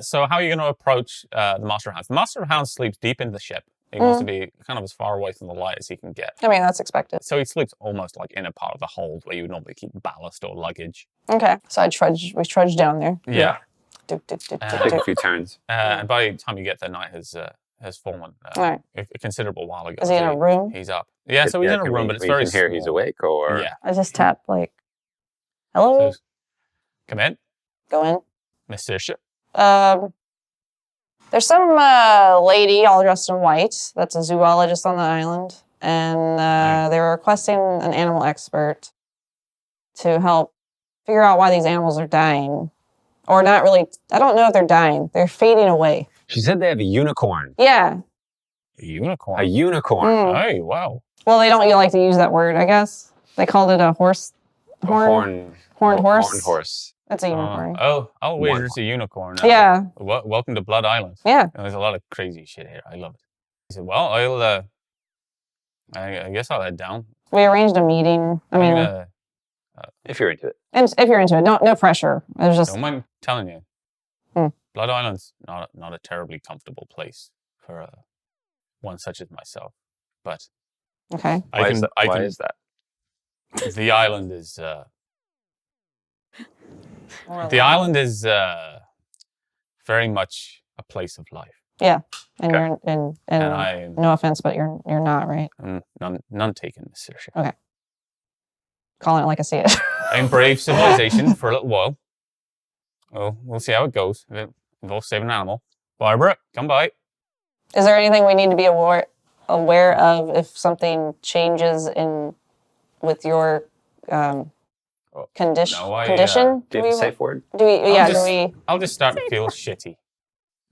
So how are you going to approach the Master of Hounds? The Master of Hounds sleeps deep in the ship. He wants to be kind of as far away from the light as he can get. I mean, that's expected. So he sleeps almost like in a part of the hold where you would normally keep ballast or luggage. Okay. So we trudge down there. Yeah. Doop, doop, doop, Uh, doop, Take a doop. few turns. And by the time you get there, night has fallen All right. a considerable while ago. Is he in So a room? He's up. Yeah, so he's in a can room, we- but it's we very can hear he's small. awake or... Yeah. I just tap like, hello? So, come in, Go in. Miss Saoirse. There's some lady all dressed in white that's a zoologist on the island, and they were requesting an animal expert to help figure out why these animals are dying. Or not really, I don't know if they're dying. They're fading away. She said they have a unicorn. Yeah. A unicorn. A unicorn. Mm. Hey, wow. Well, they don't like to use that word, I guess. They called it a horse. A horned horse. Horned horse. It's a unicorn. I'll wager it's a unicorn. Yeah. Welcome to Blood Island. Yeah. There's a lot of crazy shit here. I love it. He said, well, I guess I'll head down. We arranged a meeting. I mean, If you're into it. and if you're into it, no pressure. It was just, don't mind telling you. Hmm. Blood Island's not a terribly comfortable place for one such as myself. But okay. Why is that? the island is very much a place of life. Yeah. And Okay. you're, and And no offense, but you're not, right? I'm none taken, Miss Saoirse. Calling it like I see it. I brave civilization for a little while. Well, we'll see how it goes. If it involves saving an animal. Barbara, come by. Is there anything we need to be aware of if something changes with your condition? no, condition? Do you have a safe word? Do we? Yeah. just- Do we? I'll just start to feel shitty.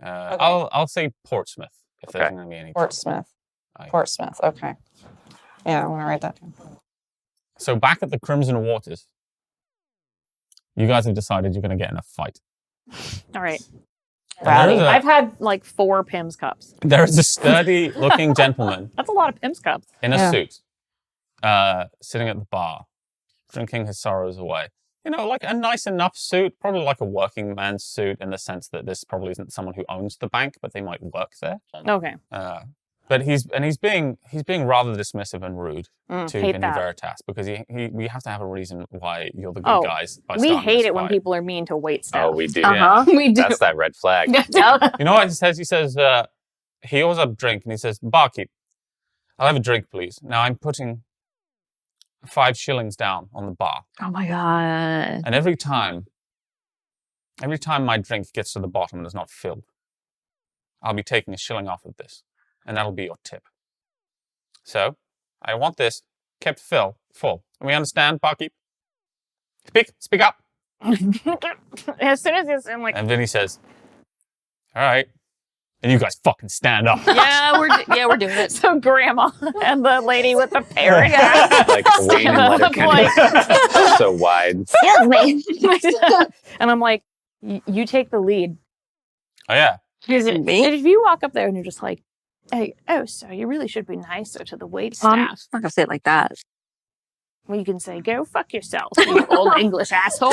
I'll say Portsmouth if there's Okay. going to be any. Portsmouth. Aye. Portsmouth. Okay. Yeah, I'm gonna write that down. So back at the Crimson Waters, you guys have decided you're going to get in a fight. All right. And there is I've had like 4 Pimm's cups. there is a sturdy-looking gentleman That's a lot of Pimm's cups. in a Yeah. suit, sitting at the bar, drinking his sorrows away. You know, like a nice enough suit, probably like a working man's suit in the sense that this probably isn't someone who owns the bank, but they might work there. Okay. But he's being rather dismissive and rude to hate Vinny that. Veritas because we have to have a reason why you're the good guys. By We starting hate this it when fight. people are mean to wait staff. Oh, we do. Uh-huh. We do. That's that red flag. You know what he says? He says he orders up a drink and he says, "Barkeep, I'll have a drink, please." Now I'm putting 5 shillings down on the bar, Oh my god. and every time my drink gets to the bottom and is not filled, I'll be taking a shilling off of this, and that'll be your tip. So, I want this kept full. We understand, barkeep? Speak up. As soon as it's, I'm like, And Vinny says, "All right," and you guys fucking stand up. Yeah, we're doing it. so grandma and the lady with the parrot hat. Like Wayne and Letterkenny. So wide. Excuse me. And I'm like, you take the lead. Oh yeah. Because Me? if you walk up there and you're just like, hey, sir, you really should be nicer to the wait I'm staff. not gonna say it like that. Well, you can say, go fuck yourself, you old English asshole.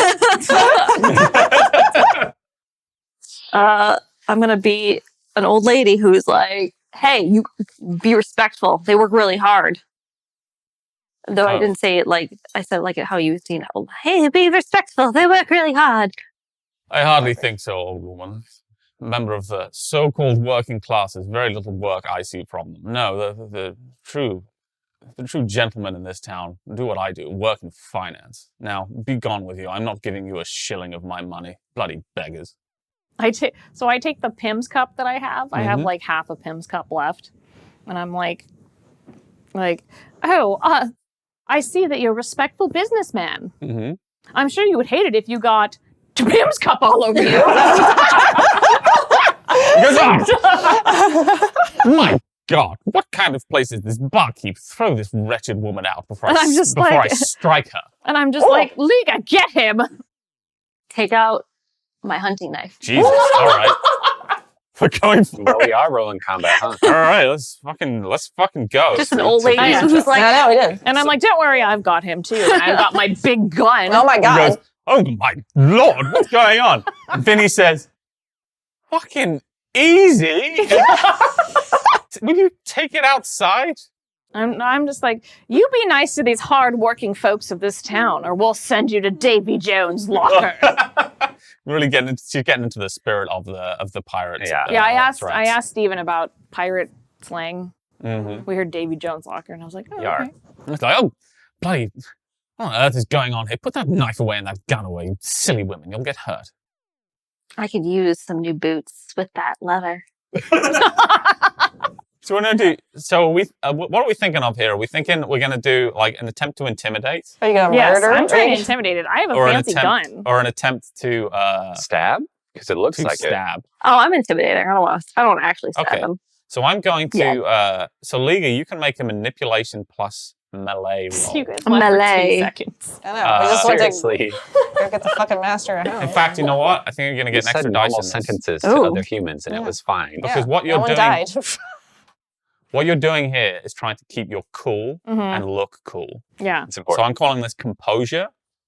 I'm gonna be an old lady who's like, hey, you be respectful. They work really hard. Though I Oh. didn't say it like I said, like how you seen it. Hey, be respectful. They work really hard. I hardly think so, old woman. Member of the so-called working classes, very little work I see from them. No, the true gentlemen in this town do what I do, work in finance. Now, be gone with you. I'm not giving you a shilling of my money. Bloody beggars. I take the Pim's cup that I have. I have Mhm. like half a Pim's cup left. And I'm like, oh, I see that you're a respectful businessman. Mm-hmm. I'm sure you would hate it if you got Pim's cup all over you. My God, what kind of place is this barkeep? Throw this wretched woman out before And I I'm just before I like- strike her. And I'm just like, Liga, get him. Take out my hunting knife. Jesus, all right. We're going for Well, it. we are rolling combat, huh? All right, let's fucking go. Just an old lady Yeah. who's like, I know, we did. And I'm like, don't worry, I've got him too. And I've got my big gun. Oh my He god. goes, "Oh my Lord, what's going on?" And Vinny says, "Fucking easy. Will you take it outside?" I'm just like, you be nice to these hard-working folks of this town, or we'll send you to Davy Jones' locker. Really she's getting into the spirit of the pirates. Yeah. Yeah, I asked Steven about pirate slang. Mm-hmm. We heard Davy Jones' locker, and I was like, oh, Yar. okay. It's like, "Oh, bloody, what on earth is going on here? Put that knife away and that gun away, you silly women. You'll get hurt." I could use some new boots with that leather. So we're gonna do. So what are we thinking of here? Are we thinking we're gonna do like an attempt to intimidate, Are you gonna Yes, murder? I'm trying to Drake? intimidate it. I have a or an fancy attempt, gun. or an attempt to Stab? Because it looks like it. stab? Oh, I'm intimidating. I don't actually stab Okay. them. So I'm going to. So Liga, you can make a manipulation plus melee roll. You guys left for Melee. 2 seconds. I know. We just went to Seriously. go get the fucking master at In home. fact, you know what? I think you're gonna You get an said extra dice normal in this. sentences to Ooh. other humans, and it Yeah. was fine. Because what you're no one doing, died. what you're doing here is trying to keep your cool Mhm. and look cool. Yeah. It's So important. I'm calling this composure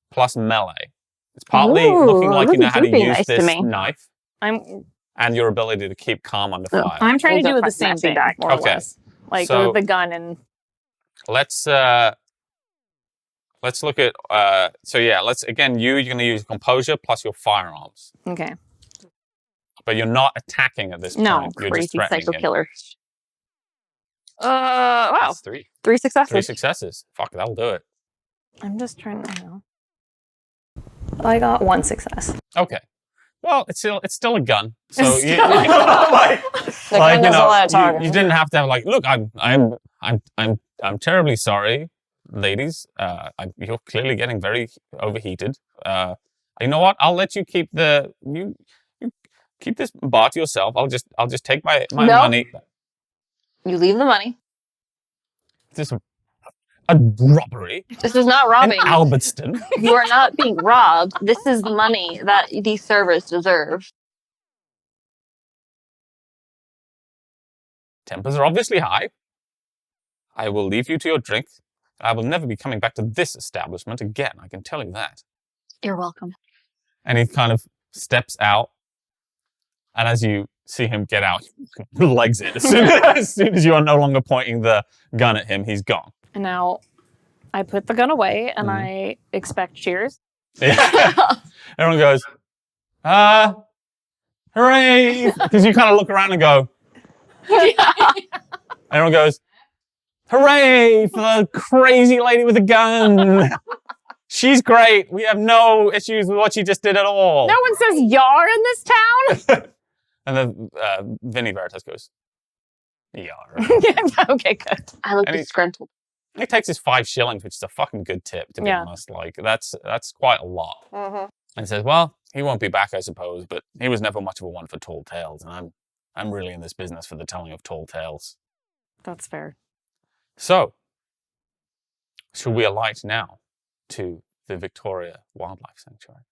plus melee. It's partly Ooh, looking like you look know at how you to being use nice to this me. knife I'm and your ability to keep calm under Oh. fire. I'm trying to Those do are the same fancy thing, back. more or Okay. less. Like So- with the gun and Let's look at so yeah, you're gonna use composure plus your firearms. okay. But you're not attacking at this No, point. You're Crazy just threatening psycho him. killer. Wow. That's 3. 3 successes. 3 successes. Fuck, that'll do it. I'm just trying to know. I got 1 success. Okay. Well, it's still a gun. So you, Still- like, The gun doesn't let it talk. you didn't have to have like, look, I'm terribly sorry, ladies. You're clearly getting very overheated. You know what? I'll let you keep you keep this bar to yourself. I'll just take my No. money. You leave the money. This a robbery This is not in robbing. Albertston. You are not being robbed. This is the money that these servers deserve. Tempers are obviously high. I will leave you to your drink. I will never be coming back to this establishment again. I can tell you that. You're welcome. And he kind of steps out. And as you see him get out. He legs it. As soon as you are no longer pointing the gun at him, he's gone. And now I put the gun away and Mm-hmm. I expect cheers. Yeah. Everyone goes, hooray! Because you kind of look around and go, everyone goes, hooray for the crazy lady with a gun. She's great. We have no issues with what she just did at all. No one says yar in this town. And then Vinny Veritas goes, yar. Okay, good. I look And he- disgruntled. He takes his 5 shillings, which is a fucking good tip, to be Yeah. honest. Like, that's quite a lot. Mm-hmm. And says, well, he won't be back, I suppose, but he was never much of a one for tall tales, and I'm really in this business for the telling of tall tales. That's fair. So, should we alight now to the Victoria Wildlife Sanctuary?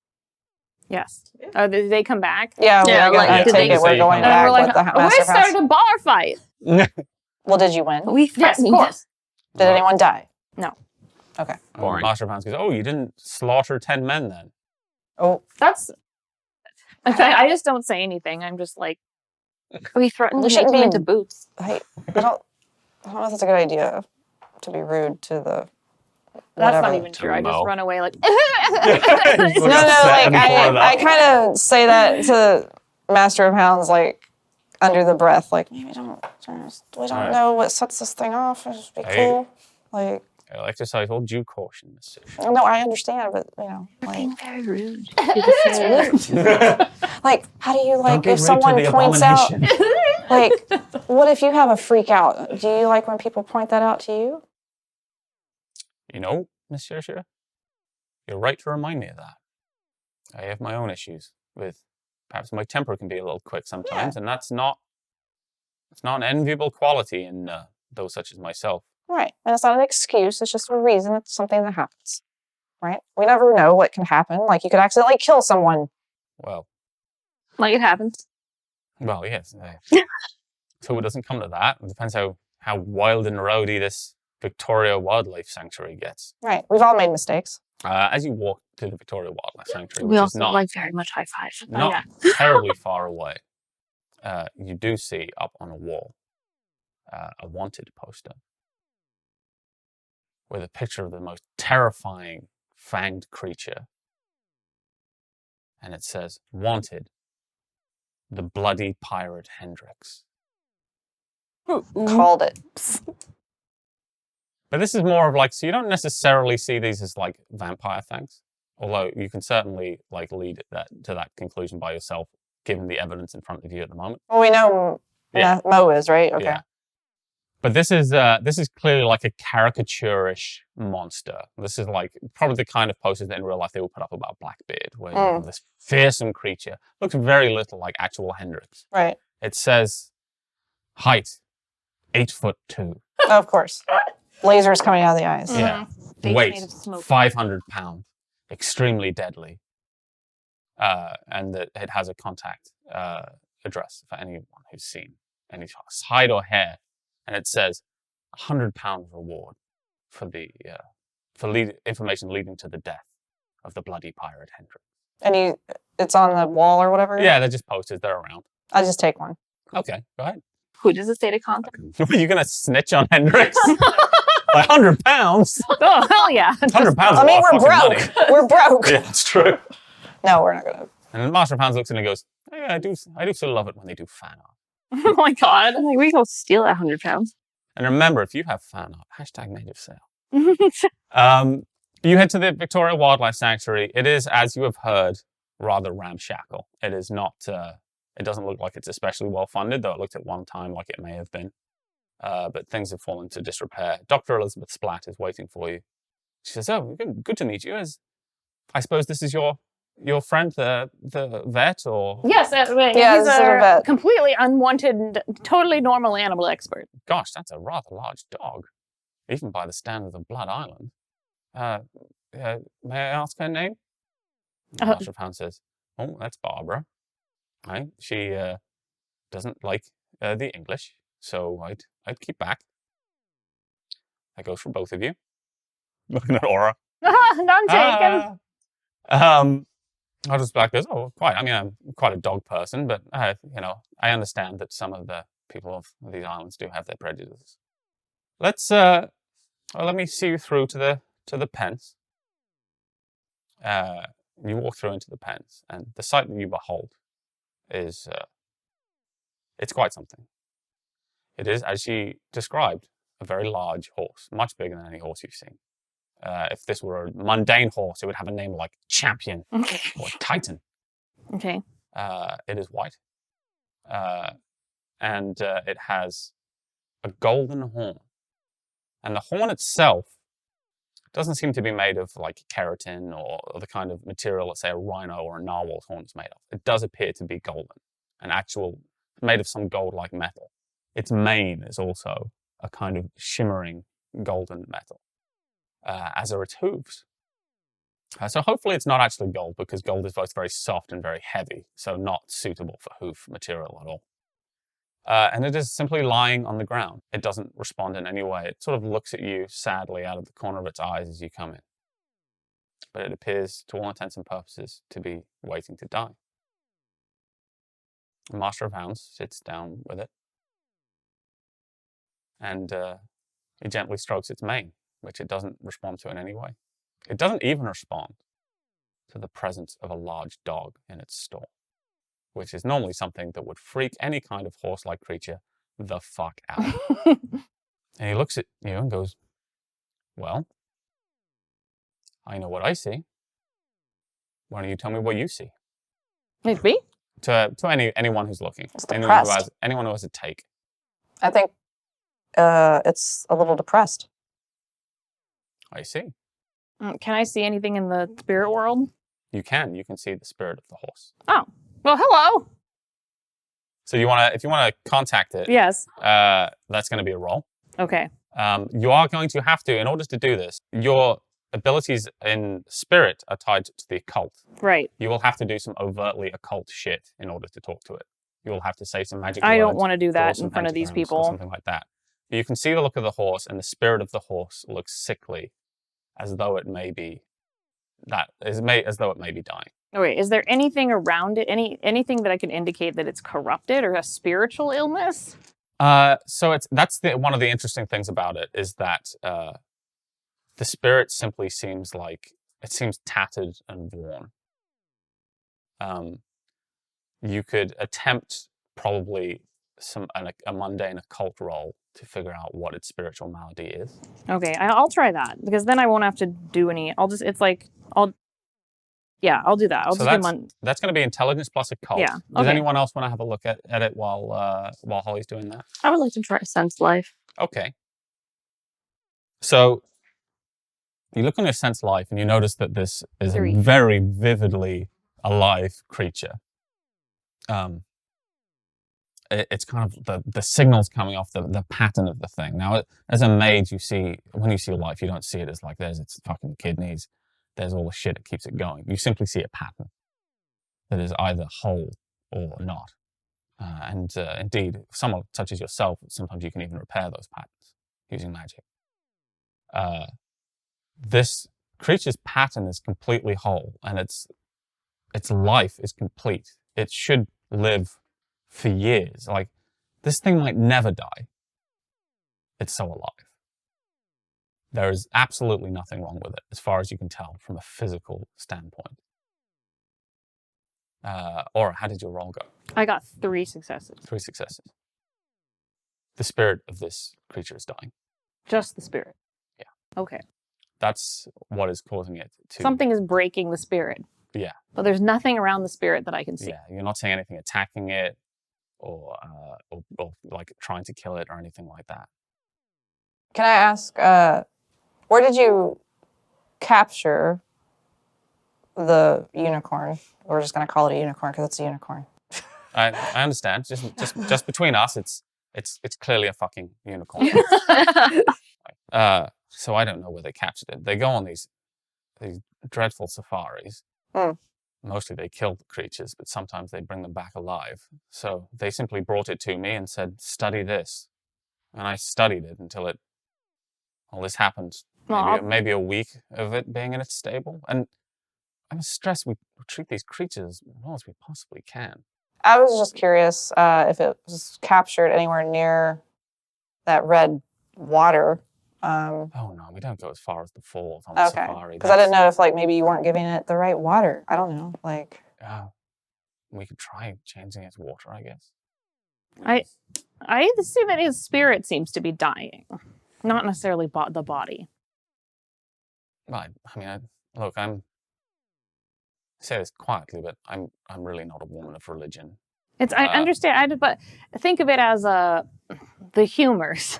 Yes. Oh, did they come back? Yeah, Yeah, we're like, gonna did take they- it. We're going And And back we're like, with the we master started house. a bar fight. Well, did you win? We Yes, of threatened course. Did anyone die? No. Okay. Boring. Master of Hounds goes, oh, you didn't slaughter 10 men then? Oh, That's. I just don't say anything. I'm just like, We threatened We to make shouldn't them be- into boots. I don't know if that's a good idea to be rude to the. that's whatever. not even true. I just Mo. run away like. No, like I kind of say that to Master of Hounds, like under the breath, like maybe we don't Alright. know what sets this thing off. It'd just be Hey. cool. Like, I'll exercise all due caution, Miss Sushi. no, I understand, but you know, You're like, being very rude. to the sailor. like how do you like if someone points out, like, what if you have a freak out? Do you like when people point that out to you? You know, Miss Sushi, you're right to remind me of that. I have my own issues with, perhaps my temper can be a little quick sometimes, and it's not an enviable quality in those such as myself. Right, and it's not an excuse. It's just a reason. It's something that happens. Right? We never know what can happen. Like you could accidentally kill someone. Well, Like it happens. yes. So it doesn't come to that. It depends how wild and rowdy this Victoria Wildlife Sanctuary gets. Right. We've all made mistakes. As you walk to the Victoria Wildlife Sanctuary, We which is also not, like very much high five. not terribly far away, you do see up on a wall a wanted poster with a picture of the most terrifying fanged creature. And it says, wanted, the bloody pirate Hendrix. Called it. But this is more of like, so you don't necessarily see these as like vampire things, although you can certainly like lead to that conclusion by yourself, given the evidence in front of you at the moment. Well, we know Yeah. Mo is, right? Okay. Yeah. But this is clearly like a caricature-ish monster. This is like probably the kind of posters that in real life they would put up about Blackbeard, where you have this fearsome creature. Looks very little like actual Hendrix. Right. It says height 8'2". Of course. Lasers coming out of the eyes. Yeah. Face Weight made of smoke. 500 pounds. Extremely deadly. And that it has a contact address for anyone who's seen any hide or hair. And it says £100 reward for the information leading to the death of the bloody pirate Hendrix. And it's on the wall or whatever? Yeah, they're just posters. They're around. I just take one. Okay, go ahead. Who does it say to contact? Are you gonna snitch on Hendrix? Like £100? Oh, hell yeah. £100. I mean, we're broke. We're broke. Yeah, that's true. No, we're not gonna. And Master of Pounds looks in and goes, "Yeah, I do sort of love it when they do fan art." Oh my god. Like, we go steal that £100. And remember, if you have fan art, hashtag Mage of Sail. You head to the Victoria Wildlife Sanctuary. It is, as you have heard, rather ramshackle. It is not. It doesn't look like it's especially well funded, though it looked at one time like it may have been. But things have fallen to disrepair. Dr. Elizabeth Splatt is waiting for you. She says, "Oh, good to meet you. I suppose this is your friend, the vet, or Yes, Yeah, he's this is a a vet. completely unwanted, totally normal animal expert. gosh, that's a rather large dog, even by the standards of Blood Island. May I ask her name?" The Master of Hounds says, "Oh, that's Barbara. Right? She doesn't like the English, so I'd keep back." That goes for both of you. Looking at Aura. None taken. I'll just be like this. Oh, quite. I mean, I'm quite a dog person, but I understand that some of the people of these islands do have their prejudices. Let me see you through to the pens. You walk through into the pens, and the sight that you behold is it's quite something. It is, as she described, a very large horse, much bigger than any horse you've seen. If this were a mundane horse, it would have a name like Champion or Titan. Okay. It is white, and it has a golden horn. And the horn itself doesn't seem to be made of like keratin or the kind of material that, say, a rhino or a narwhal's horn is made of. It does appear to be golden, made of some gold-like metal. Its mane is also a kind of shimmering golden metal, as are its hooves. So hopefully it's not actually gold, because gold is both very soft and very heavy, so not suitable for hoof material at all. And it is simply lying on the ground. It doesn't respond in any way. It sort of looks at you sadly out of the corner of its eyes as you come in. But it appears, to all intents and purposes, to be waiting to die. The Master of Hounds sits down with it, and he gently strokes its mane, which it doesn't respond to in any way. It doesn't even respond to the presence of a large dog in its stall, which is normally something that would freak any kind of horse-like creature the fuck out. And he looks at you and goes, well, I know what I see. Why don't you tell me what you see? Maybe. To anyone who's looking. It's Anyone who has a take. I think it's a little depressed. I see. Can I see anything in the spirit world? You can see the spirit of the horse. Oh. Well, hello. So if you wanna contact it, Yes. that's gonna be a roll. Okay. You are going to have to, in order to do this, your abilities in spirit are tied to the occult. Right. You will have to do some overtly occult shit in order to talk to it. You will have to say some magic words. I don't want to do draw that some in front of these pentagrams people. or something like that. But you can see the look of the horse, and the spirit of the horse looks sickly, as though it may be dying. Oh, wait, is there anything around it? Anything that I can indicate that it's corrupted or a spiritual illness? So that's one of the interesting things about it, is that the spirit simply seems tattered and worn. You could attempt probably a mundane occult roll to figure out what its spiritual malady is. Okay, I'll try that, because then I won't have to do any. I'll do that. That's going to be intelligence plus occult. Yeah. Does okay. anyone else want to have a look at it while Holly's doing that? I would like to try sense life. Okay. So you look on your sense life, and you notice that this is 3. a very vividly alive creature. It's kind of the signals coming off the pattern of the thing. Now, as a mage, when you see life, you don't see it as like there's its fucking kidneys, there's all the shit that keeps it going. You simply see a pattern that is either whole or not. Indeed, if someone touches yourself, sometimes you can even repair those patterns using magic. This creature's pattern is completely whole, and its life is complete. It should live for years. Like, this thing might never die. It's so alive. There is absolutely nothing wrong with it, as far as you can tell from a physical standpoint. Aura, how did your roll go? I got 3 successes. 3 successes. The spirit of this creature is dying. Just the spirit? Yeah. Okay. That's what is causing it to... Something is breaking the spirit. Yeah. But there's nothing around the spirit that I can see. Yeah, you're not seeing anything attacking it or like trying to kill it or anything like that. Can I ask, where did you capture the unicorn? We're just going to call it a unicorn because it's a unicorn. I understand. Just between us, it's clearly a fucking unicorn. So I don't know where they captured it. They go on these dreadful safaris. Mm. Mostly they kill the creatures, but sometimes they bring them back alive. So they simply brought it to me and said, study this. And I studied it until this happened. Maybe a week of it being in its stable. And I'm stressed we treat these creatures as well as we possibly can. I was just curious if it was captured anywhere near that red water. Oh no, we don't go as far as the falls on the Okay. safari. Because I didn't know if like maybe you weren't giving it the right water. I don't know. Like. We could try changing its water, I guess. I see that his spirit seems to be dying, not necessarily the body. Well, I mean, look, I say this quietly, but I'm really not a woman of religion. I understand, but think of it as the humors.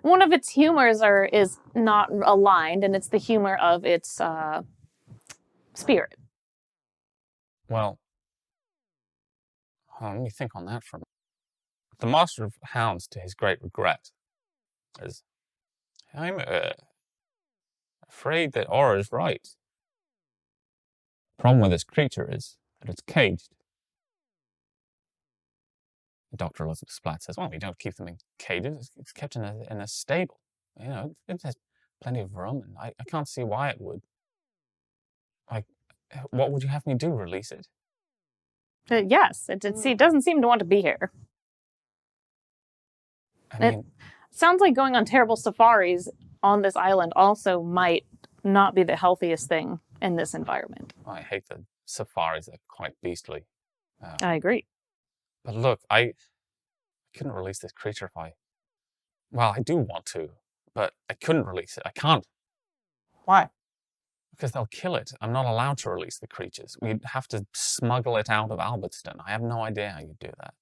One of its humors is not aligned, and it's the humor of its spirit. Well, let me think on that for a minute. The Master of Hounds, to his great regret, is, I'm afraid that Aura is right. The problem with this creature is that it's caged. Dr. Elizabeth Splatt says, well, we don't keep them in cages. It's kept in a stable. You know, it has plenty of room, and I can't see why it would. Like, what would you have me do, release it? Yes, it doesn't seem to want to be here. I mean, sounds like going on terrible safaris on this island also might not be the healthiest thing in this environment. I hate the safaris. They're quite beastly. I agree. But look, I couldn't release this creature if I... Well, I do want to, but I couldn't release it. I can't. Why? Because they'll kill it. I'm not allowed to release the creatures. We'd have to smuggle it out of Albertston. I have no idea how you'd do that.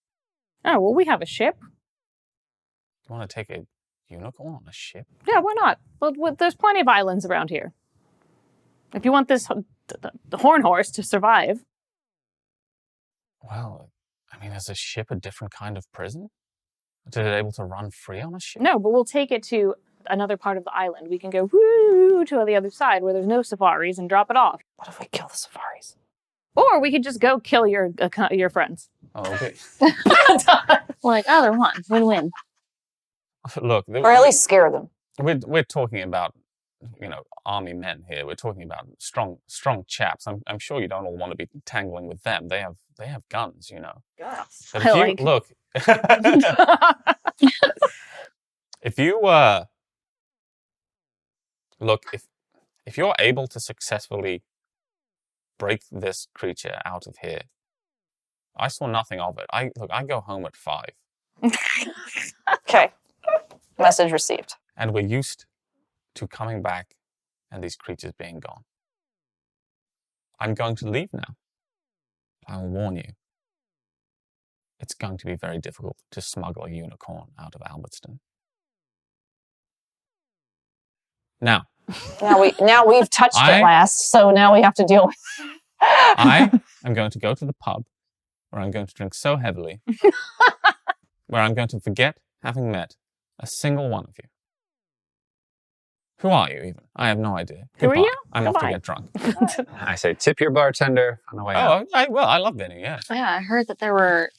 Oh, well, we have a ship. You want to take a unicorn on a ship? Yeah, why not? Well, there's plenty of islands around here. If you want this the horn horse to survive. Well, I mean, is a ship a different kind of prison? Is it able to run free on a ship? No, but we'll take it to another part of the island. We can go woo to the other side where there's no safaris and drop it off. What if we kill the safaris? Or we could just go kill your friends. Oh, okay. Like, either one. Win-win. Look, Or at least scare them. we're talking about, army men here. We're talking about strong chaps. I'm sure you don't all want to be tangling with them. They have guns, you know. Yes. But if you look, if you look, if you're able to successfully break this creature out of here, I saw nothing of it. I go home at 5. Okay. Message received. And we're used to coming back and these creatures being gone. I'm going to leave now. I will warn you. It's going to be very difficult to smuggle a unicorn out of Albertston. Now we've touched it last, so now we have to deal with it. I am going to go to the pub where I'm going to drink so heavily, where I'm going to forget having met a single one of you. Who are you, even? I have no idea. Who are you? I'm off to get drunk. I say tip your bartender on the way out. I love Vinny, yeah. Yeah, I heard that there were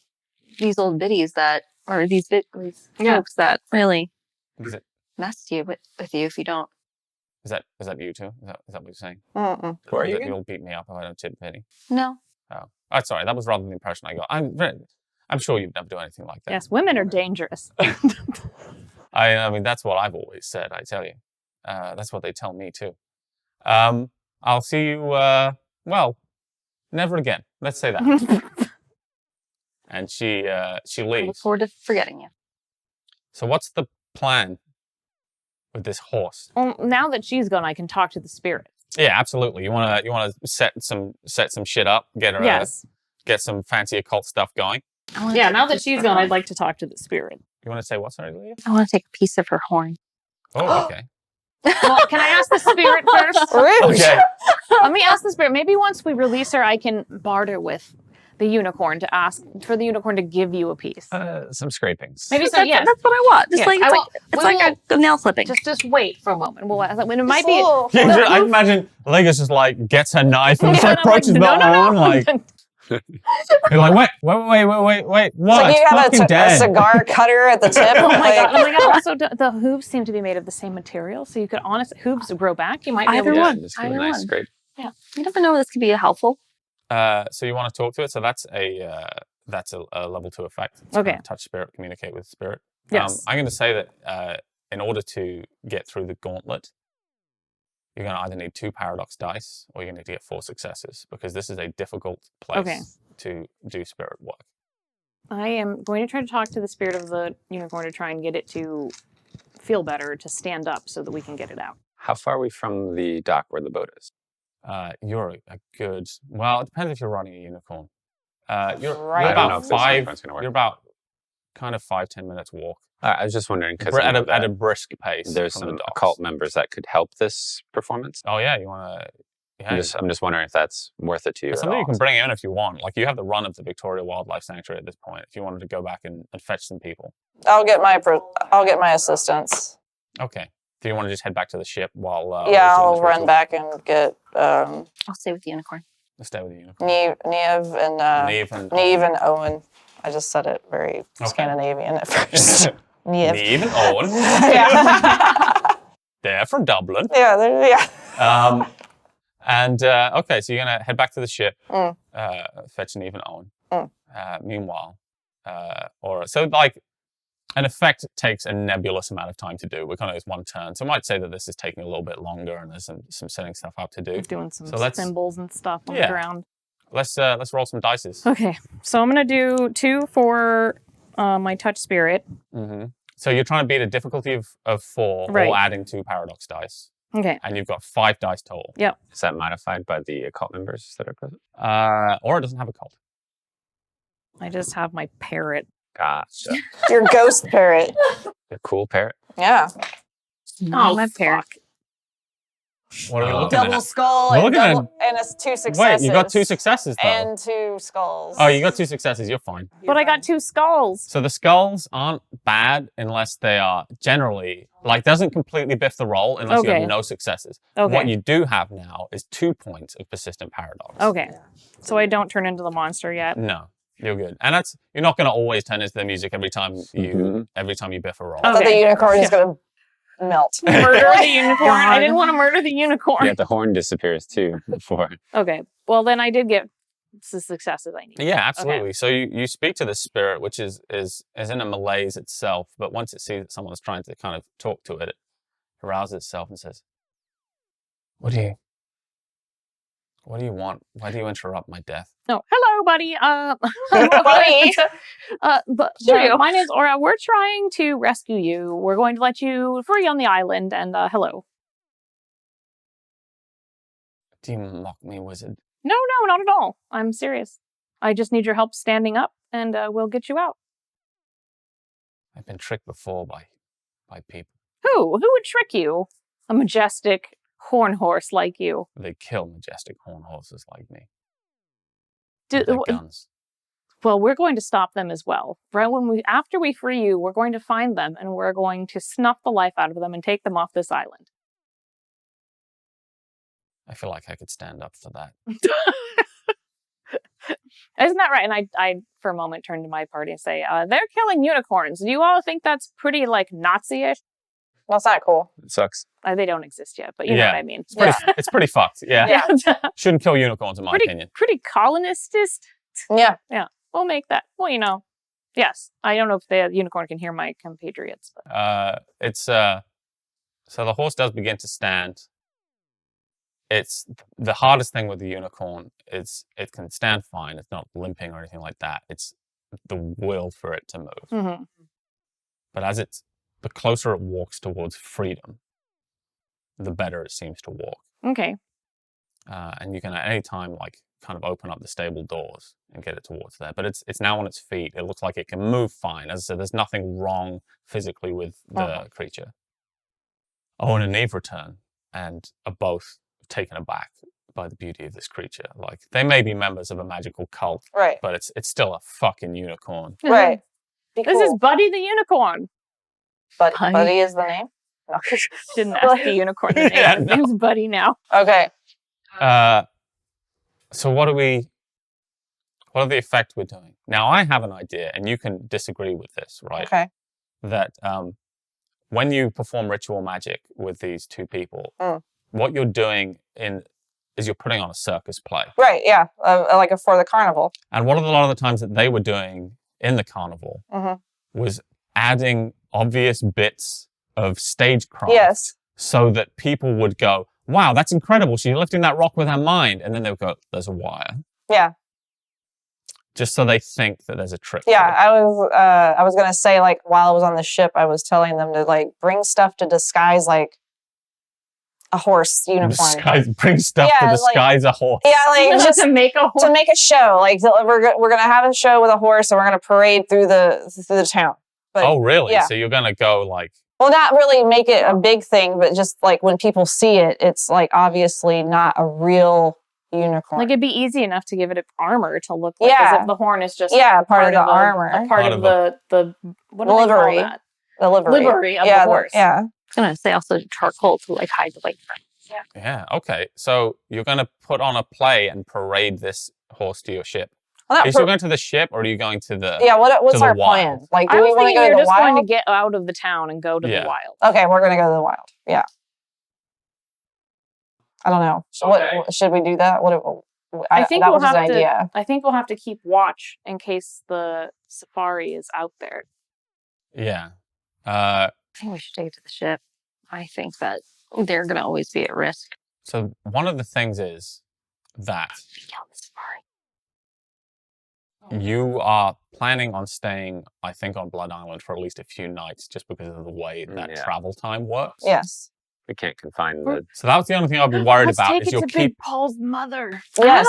these old biddies these folks that really messed with you if you don't. Is that you too? Is that what you're saying? Mm-mm. Who are you? You'll beat me up if I don't tip Vinny. No. Oh, sorry. That was rather the impression I got. I'm sure you'd never do anything like that. Yes, women are dangerous. I mean, that's what I've always said, I tell you. That's what they tell me, too. I'll see you, never again. Let's say that. And she I look leaves. forward to forgetting you. So what's the plan with this horse? Well, now that she's gone, I can talk to the spirit. Yeah, absolutely. You wanna set some shit up, get her get some fancy occult stuff going. Yeah, now that she's gone, I'd like to talk to the spirit. You want to say what, sorry, Leah? I want to take a piece of her horn. Oh, okay. Well, can I ask the spirit first? Okay. Let me ask the spirit. Maybe once we release her, I can barter with the unicorn to ask for the unicorn to give you a piece. Some scrapings. Maybe so. That's what I want. Just Yes, it's like a nail clipping. Just wait for a moment. Well, it might be. I imagine Lega's just like gets her knife and just Yeah, approaches the no. horn like. You're like, wait, what? It's like you have Fucking a dead. cigar cutter at the tip. Oh my god! Also, the hooves seem to be made of the same material, so you could honestly hooves grow back. You might be able Either to. one. Just give a Either nice one. scrape. Yeah. You never know. This could be helpful. So you want to talk to it? So that's a level 2 effect. It's Okay. Touch spirit, communicate with spirit. Yes. I'm going to say that in order to get through the gauntlet, you're going to either need 2 paradox dice or you're going to need to get 4 successes because this is a difficult place to do spirit work. I am going to try to talk to the spirit of the unicorn to try and get it to feel better, to stand up so that we can get it out. How far are we from the dock where the boat is? You're a good. Well, it depends if you're running a unicorn. You're Right. I don't know about if this 5. unicorn's gonna work. You're about kind of 5-10 minutes walk I was just wondering because at a brisk pace. there's from the some docks. occult members that could help this performance. Oh yeah, you want to? Yeah, I'm just wondering if that's worth it to you. it's at something you all. can bring in if you want. Like you have the run of the Victoria Wildlife Sanctuary at this point. If you wanted to go back and fetch some people. I'll get my assistance. Okay. Do you want to just head back to the ship while? Yeah, we're doing I'll this run ritual? back and get I'll stay with the unicorn. Let's stay with the unicorn. Neve and Neve and Owen. I just said it very Scandinavian at first. Neve and Owen. Yeah. They're from Dublin. Yeah. Okay, so you're gonna head back to the ship, fetch Neve and Owen. Meanwhile, an effect takes a nebulous amount of time to do. We're kind of one turn, so I might say that this is taking a little bit longer, and there's some setting stuff up to do. Doing some So let's- symbols and stuff on Yeah. the ground. Let's roll some dices. Okay, so I'm gonna do 2 for my touch spirit. Mm-hmm. So you're trying to beat a difficulty of 4, Right. or adding 2 paradox dice, Okay. and you've got 5 dice total. Yep. Is that modified by the occult members that are present? Or it doesn't have a cult. I just have my parrot. Gotcha. Your ghost parrot. The cool parrot. Yeah. Oh, my parrot. What are we looking Double at? skull We're and, looking at- and it's 2 successes. Wait, you got 2 successes though. And 2 skulls. Oh, you got 2 successes. You're fine. But I got 2 skulls. So the skulls aren't bad unless they are generally doesn't completely biff the roll unless you Okay. have no successes. Okay. What you do have now is 2 points of persistent paradox. Okay. So I don't turn into the monster yet. No, you're good. And you're not going to always turn into the music every time you Mhm. biff a roll. I thought the Okay. unicorn is going to melt. Murder the unicorn. I didn't want to murder the unicorn. Yeah, the horn disappears too before. Okay. Well, then I did get the successes I need. Yeah, absolutely. So you speak to the spirit, which is in a malaise itself, but once it sees that someone's trying to kind of talk to it, it arouses itself and says, What do you want? Why do you interrupt my death? Oh, hello, buddy. Buddy. My name's Aura. We're trying to rescue you. We're going to let you free on the island. And hello. Do you mock me, wizard? No, not at all. I'm serious. I just need your help standing up, and we'll get you out. I've been tricked before by people. Who would trick you? A majestic horn horse like you. They kill majestic horn horses like me. Do, with their guns. Well, we're going to stop them as well. Right after we free you, we're going to find them and we're going to snuff the life out of them and take them off this island. I feel like I could stand up for that. Isn't that right? And I for a moment turn to my party and say, they're killing unicorns. Do you all think that's pretty Nazi-ish? That's not cool. It sucks. They don't exist yet, but you know what I mean. It's pretty fucked. Yeah. Yeah. Shouldn't kill unicorns in my opinion. Pretty colonistist. Yeah. We'll make that. Well, yes. I don't know if the unicorn can hear my compatriots. But. So the horse does begin to stand. It's the hardest thing with the unicorn is it can stand fine. It's not limping or anything like that. It's the will for it to move. Mm-hmm. But the closer it walks towards freedom, the better it seems to walk. Okay. And you can at any time kind of open up the stable doors and get it towards there. But it's now on its feet. It looks like it can move fine. As I said, there's nothing wrong physically with the creature. Owen and Neve return and are both taken aback by the beauty of this creature. They may be members of a magical cult, Right. but it's still a fucking unicorn. Right. Be This cool. is Buddy the unicorn. Buddy is the name? No. Didn't ask the unicorn the name. Yeah, His no. name's Buddy now. Okay. So what do we What are the effects we're doing? Now, I have an idea, and you can disagree with this, right? Okay. That when you perform ritual magic with these two people, Mm. what you're doing is you're putting on a circus play. Right, yeah. Like for the carnival. And what a lot of the times that they were doing in the carnival was adding obvious bits of stagecraft. Yes. So that people would go, wow, that's incredible. She's lifting that rock with her mind. And then they would go, there's a wire. Yeah. Just so they think that there's a trick. Yeah, I was gonna say, like, while I was on the ship, I was telling them to like bring stuff to disguise like a horse uniform. Bring stuff to disguise a horse. Yeah, like just to make a horse. to make a show. Like we're gonna have a show with a horse, and we're gonna parade through the town. But, oh, really? Yeah. So you're gonna go like. Well, not really make it a big thing, but just like when people see it, it's like obviously not a real unicorn. Like it'd be easy enough to give it armor to look like as if the horn is just part of the armor, a part of the what do livery, they call that? The livery of the horse. Yeah. I was gonna say also charcoal to like hide the white front. Yeah. Okay. So you're gonna put on a play and parade this horse to your ship. Well, are you still going to the ship, or are you going to the? Yeah. What's our plan? wild? Like, do we want to go to the just wild? going to get out of the town and go to the wild. Okay, we're going to go to the wild. Yeah. I don't know. What should we do that? I think that we'll was his have to. idea. I think we'll have to keep watch in case the safari is out there. Yeah. I think we should take it to the ship. I think that they're going to always be at risk. So one of the things is that you are planning on staying, I think, on Blood Island for at least a few nights, just because of the way that travel time works. Yes. We can't confine the. So that was the only thing I'd be worried Let's about. take Is it you'll to keep. Big Paul's mother. Yes.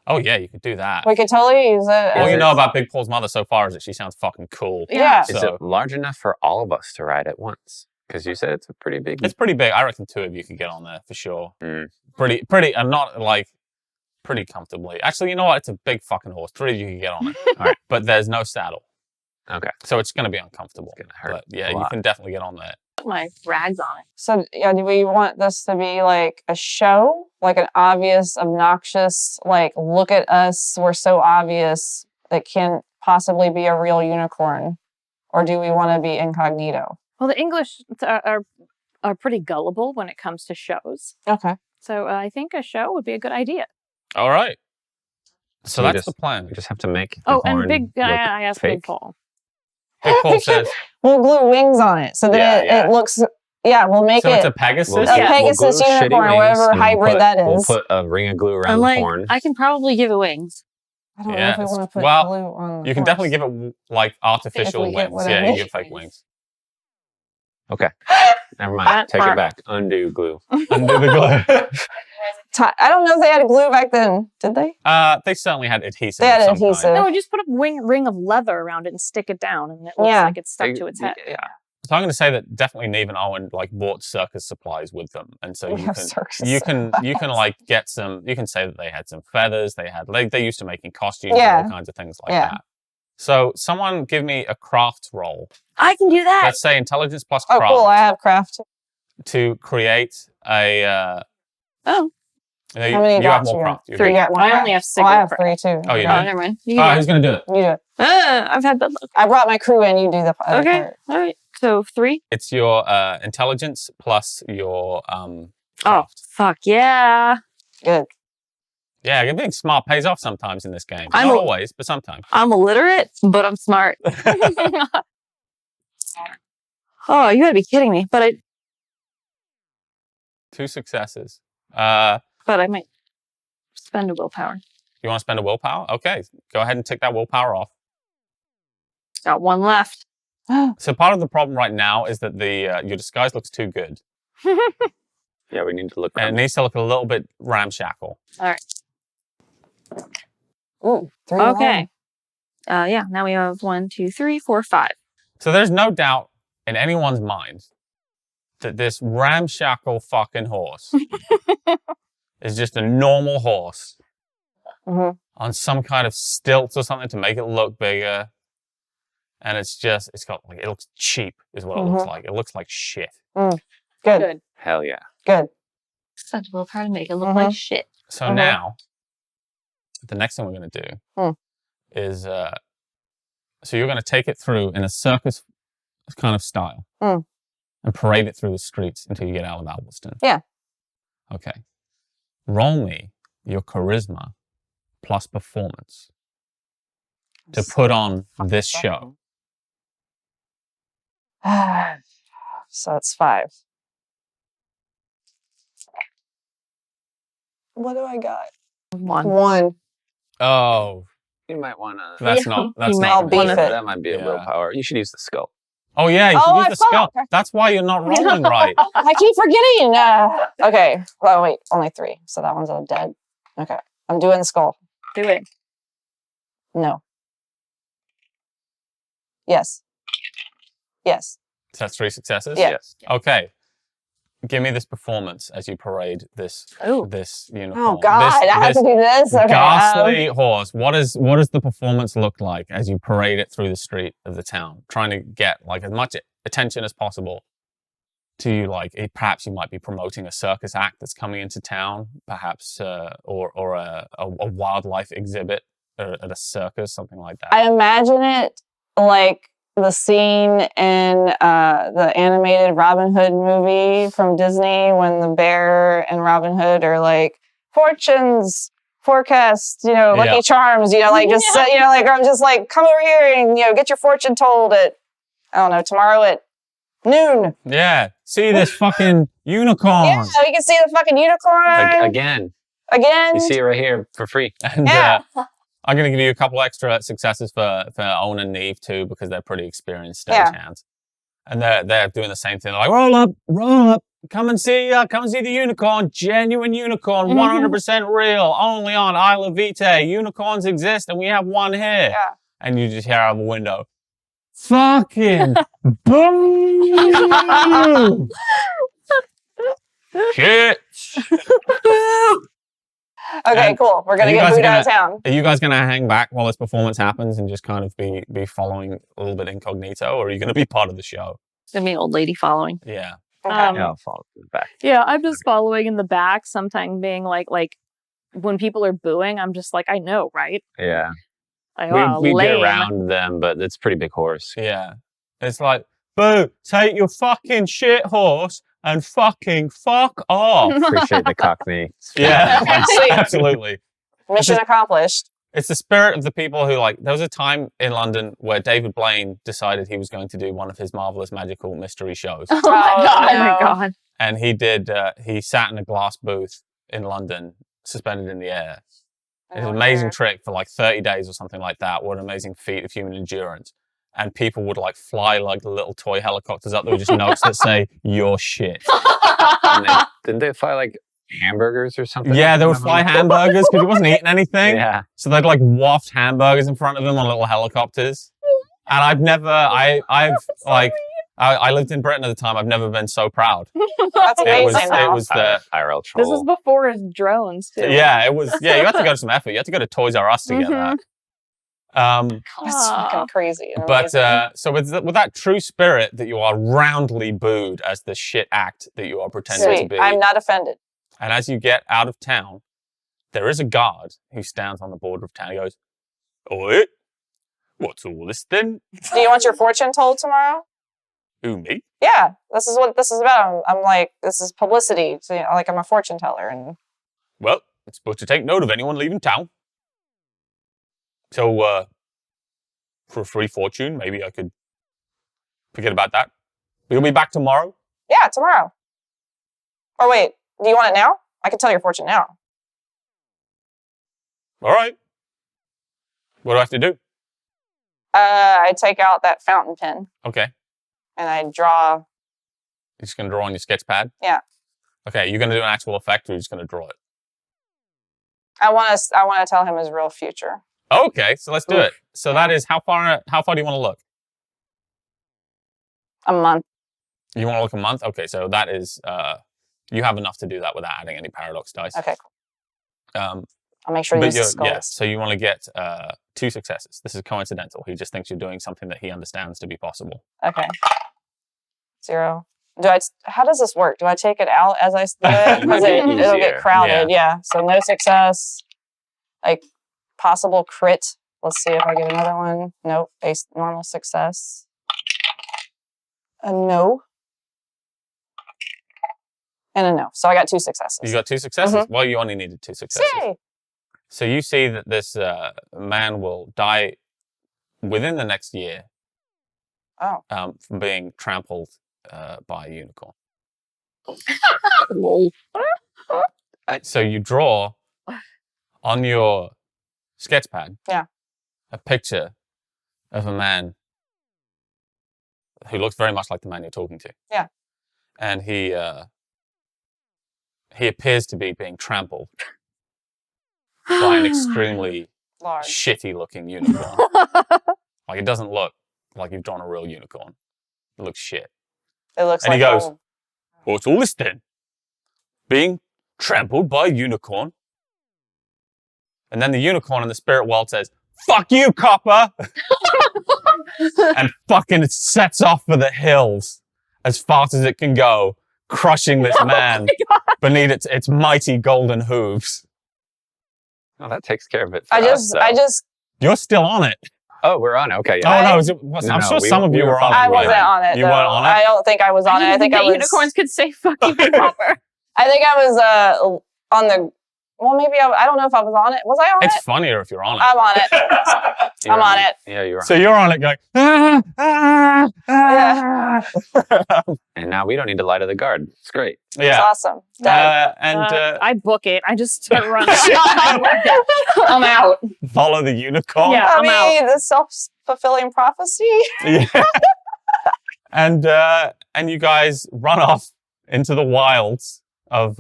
Oh yeah, you could do that. We could totally use it. All you know about Big Paul's mother so far is that she sounds fucking cool. Yeah. Is it large enough for all of us to ride at once? Because you said it's a pretty big. It's pretty big. I reckon 2 of you could get on there for sure. Mm. Pretty, and not like pretty comfortably. Actually, you know what? It's a big fucking horse. 3 of you can get on it. All right, but there's no saddle. Okay. So it's going to be uncomfortable. It's gonna hurt. But yeah, you can definitely get on there. Put my rags on it. So, yeah, do we want this to be like a show? Like an obvious, obnoxious, like, look at us, we're so obvious that can't possibly be a real unicorn? Or do we want to be incognito? Well, the English are pretty gullible when it comes to shows. Okay. So I think a show would be a good idea. All right. So we that's the plan. We just have to make. The Oh, horn and Big, look I asked Big fake. Paul. Big Paul says. We'll glue wings on it so that it looks. Yeah, we'll make So it it's a Pegasus. We'll a glue Pegasus shitty unicorn, wings, whatever and hybrid that We'll is. put a ring of glue around I'm the like, horn. I can probably give it wings. I don't know if we want to put glue on the You can horse. definitely give it like artificial If we get wings. what I Yeah, you need. give fake wings. Okay. Never mind. Take it back. Undo glue. Undo the glue. I don't know if they had glue back then. Did they? They certainly had adhesive. They had of some adhesive. kind. No, just put a ring of leather around it and stick it down, and it looks Yeah. like it's stuck to its head. Yeah. So I'm going to say that definitely Neve and Owen like bought circus supplies with them, and so We have circus you can like get some. You can say that they had some feathers. They used to making costumes Yeah. and all kinds of things like Yeah. that. So someone give me a craft roll. I can do that. Let's say intelligence plus Oh, craft cool. I have craft. to create a. Oh. You, How many you have dots more you got? craft. You're 3. good. You got one. I only have Oh, I have single 3 too. Oh, you Oh, do? never mind. You All right, do who's going to do it? You do it. I've had that look. I brought my crew in. You do the other Okay. part. All right. So 3. It's your intelligence plus your Oh, craft. fuck yeah. Good. Yeah, being smart pays off sometimes in this game. I'm Not a- always, but sometimes. I'm illiterate, but I'm smart. Oh, you gotta be kidding me. But 2 successes. I might spend a willpower. You want to spend a willpower? Okay, go ahead and tick that willpower off. Got 1 left. So part of the problem right now is that the your disguise looks too good, Yeah, we need to look. and it needs to look a little bit ramshackle. All right. Ooh, 3. Okay. Yeah. Now we have 1, 2, 3, 4, 5. So there's no doubt in anyone's mind that this ramshackle fucking horse is just a normal horse Mm-hmm. on some kind of stilts or something to make it look bigger. And it looks cheap is what it looks like. It looks like shit. Good. Good. Hell yeah. Good. Spend a willpower to make it look like shit. So now the next thing we're going to do is, so you're going to take it through in a circus kind of style and parade it through the streets until you get out of Alveston. Yeah. Okay. Roll me your charisma plus performance to put on this show. So that's 5. What do I got? 1. Oh, you might want to. That's not. That's I'll not. beef gonna- it. That might be a willpower. You should use the skull. Oh yeah, you should Oh, use I the skull. forgot. That's why you're not rolling right. I keep forgetting. Okay. Oh, wait. Only 3. So that one's all dead. Okay. I'm doing the skull. Do it. No. Yes. Yes. So that's 3 successes. Yeah. Yes. Okay. Give me this performance as you parade this unicorn. Oh, God. I have This to do this? Okay. ghastly horse. What does the performance look like as you parade it through the street of the town, trying to get like as much attention as possible to you? Like perhaps you might be promoting a circus act that's coming into town, perhaps, or a wildlife exhibit at a circus, something like that. I imagine it like the scene in the animated Robin Hood movie from Disney when the bear and Robin Hood are like, fortunes, forecasts, Lucky Charms, like just, like, I'm just like, come over here and, get your fortune told at, I don't know, tomorrow at noon. Yeah. See this fucking unicorn. Yeah, we can see the fucking unicorn. Again. Again. You see it right here for free. And Yeah. I'm going to give you a couple extra successes for Owen and Neve too, because they're pretty experienced stage hands. And they're doing the same thing. They're like, roll up, come and see the unicorn, genuine unicorn, 100% real, only on Isla Vitae. Unicorns exist and we have one here. Yeah. And you just hear out of the window, fucking boom! Shit! Okay, And cool. We're going to you get guys booed are out of town. Are you guys going to hang back while this performance happens and just kind of be following a little bit incognito, or are you going to be part of the show? Gonna be an old lady following. Yeah. Yeah, I'll follow to the back. Yeah, I'm just following in the back, sometimes being like when people are booing, I'm just like, I know, right? Yeah. Like, wow, We get lame. around them, but it's a pretty big horse. Yeah. It's like, boo, take your fucking shit horse and fucking fuck off. Appreciate the cockney. Yeah, Sweet. absolutely. Mission accomplished. It's the spirit of the people who there was a time in London where David Blaine decided he was going to do one of his marvelous magical mystery shows. Oh my god! no. Oh my god! And he did, he sat in a glass booth in London, suspended in the air. It's an amazing trick for 30 days or something like that. What an amazing feat of human endurance. And people would fly the little toy helicopters up. There were just notes that say, "Your shit." And didn't they fly hamburgers or something? Yeah, they would fly hamburgers because he wasn't eating anything. Yeah. So they'd waft hamburgers in front of him on little helicopters. And I lived in Britain at the time. I've never been so proud. That's amazing. It was the IRL troll. This is before his drones, too. yeah, it was you had to go to some effort. You had to go to Toys R Us to get that. That's fucking crazy. and But amazing. so with that true spirit that you are roundly booed as the shit act that you are pretending to Sweet. be. I'm not offended. And as you get out of town, there is a guard who stands on the border of town. He goes, "Oi, what's all this then?" Do you want your fortune told tomorrow? Who, me? Yeah, this is what this is about. I'm like, this is publicity. So, I'm a fortune teller, and Well, it's supposed to take note of anyone leaving town. So, for a free fortune, maybe I could forget about that. You'll be back tomorrow? yeah, tomorrow. Or wait, do you want it now? I can tell your fortune now. All right. What do I have to do? I take out that fountain pen Okay. and I draw. You're just going to draw on your sketch pad? Yeah. Okay, you're going to do an actual effect or you're just going to draw it? I want to tell him his real future. Okay, so let's do it. So that is, how far do you want to look? A month. You want to look a month? Okay, so that is, you have enough to do that without adding any paradox dice. Okay, cool. Um, I'll make sure you use the skulls. yeah, so you want to get 2 successes. This is coincidental. He just thinks you're doing something that he understands to be possible. Okay. 0. How does this work? Do I take it out as I do it? Because it'll Easier. get crowded. Yeah. So no success. possible crit. Let's see if I get another one. Nope. A normal success. A no. And a no. So I got 2 successes. You got 2 successes? Well, you only needed 2 successes. Yay! So you see that this man will die within the next year from being trampled by a unicorn. So you draw on your sketch pad a picture of a man who looks very much like the man you're talking to. Yeah. And he appears to be being trampled by an extremely shitty-looking unicorn. Like, it doesn't look like you've drawn a real unicorn. It looks shit. It looks and like he goes, what's all this then? Being trampled by a unicorn? And then the unicorn in the spirit world says, fuck you, copper! And fucking sets off for the hills as fast as it can go, crushing this man beneath its mighty golden hooves. Oh, that takes care of it. I just. You're still on it. Oh, we're on it. Okay. Yeah. I'm sure some of you were on it. I wasn't on it. You weren't on it? I don't think I was on it. I think I was. Unicorns could say fucking copper. I think I was on the. Well, maybe I don't know if I was on it. Was I on it? It's funnier if you're on it. I'm on it. I'm on it. Yeah, you're on So you're on it going, And now we don't need to lie to the guard. It's great. Yeah. It's awesome. I book it. I just start running. I'm out. Follow the unicorn. Yeah, I'm out. The self-fulfilling prophecy. Yeah. And you guys run off into the wilds of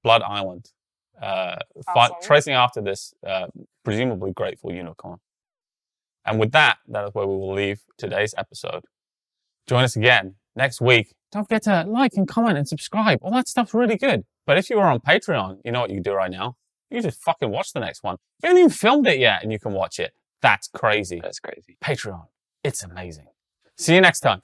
Blood Island, Awesome. tracing after this presumably grateful unicorn. And with that is where we will leave today's episode. Join us again next week. Don't forget to like and comment and subscribe. All that stuff's really good. But if you are on Patreon, you know what you can do right now? You just fucking watch the next one. We haven't even filmed it yet and you can watch it. That's crazy. That's crazy. Patreon. It's amazing. See you next time.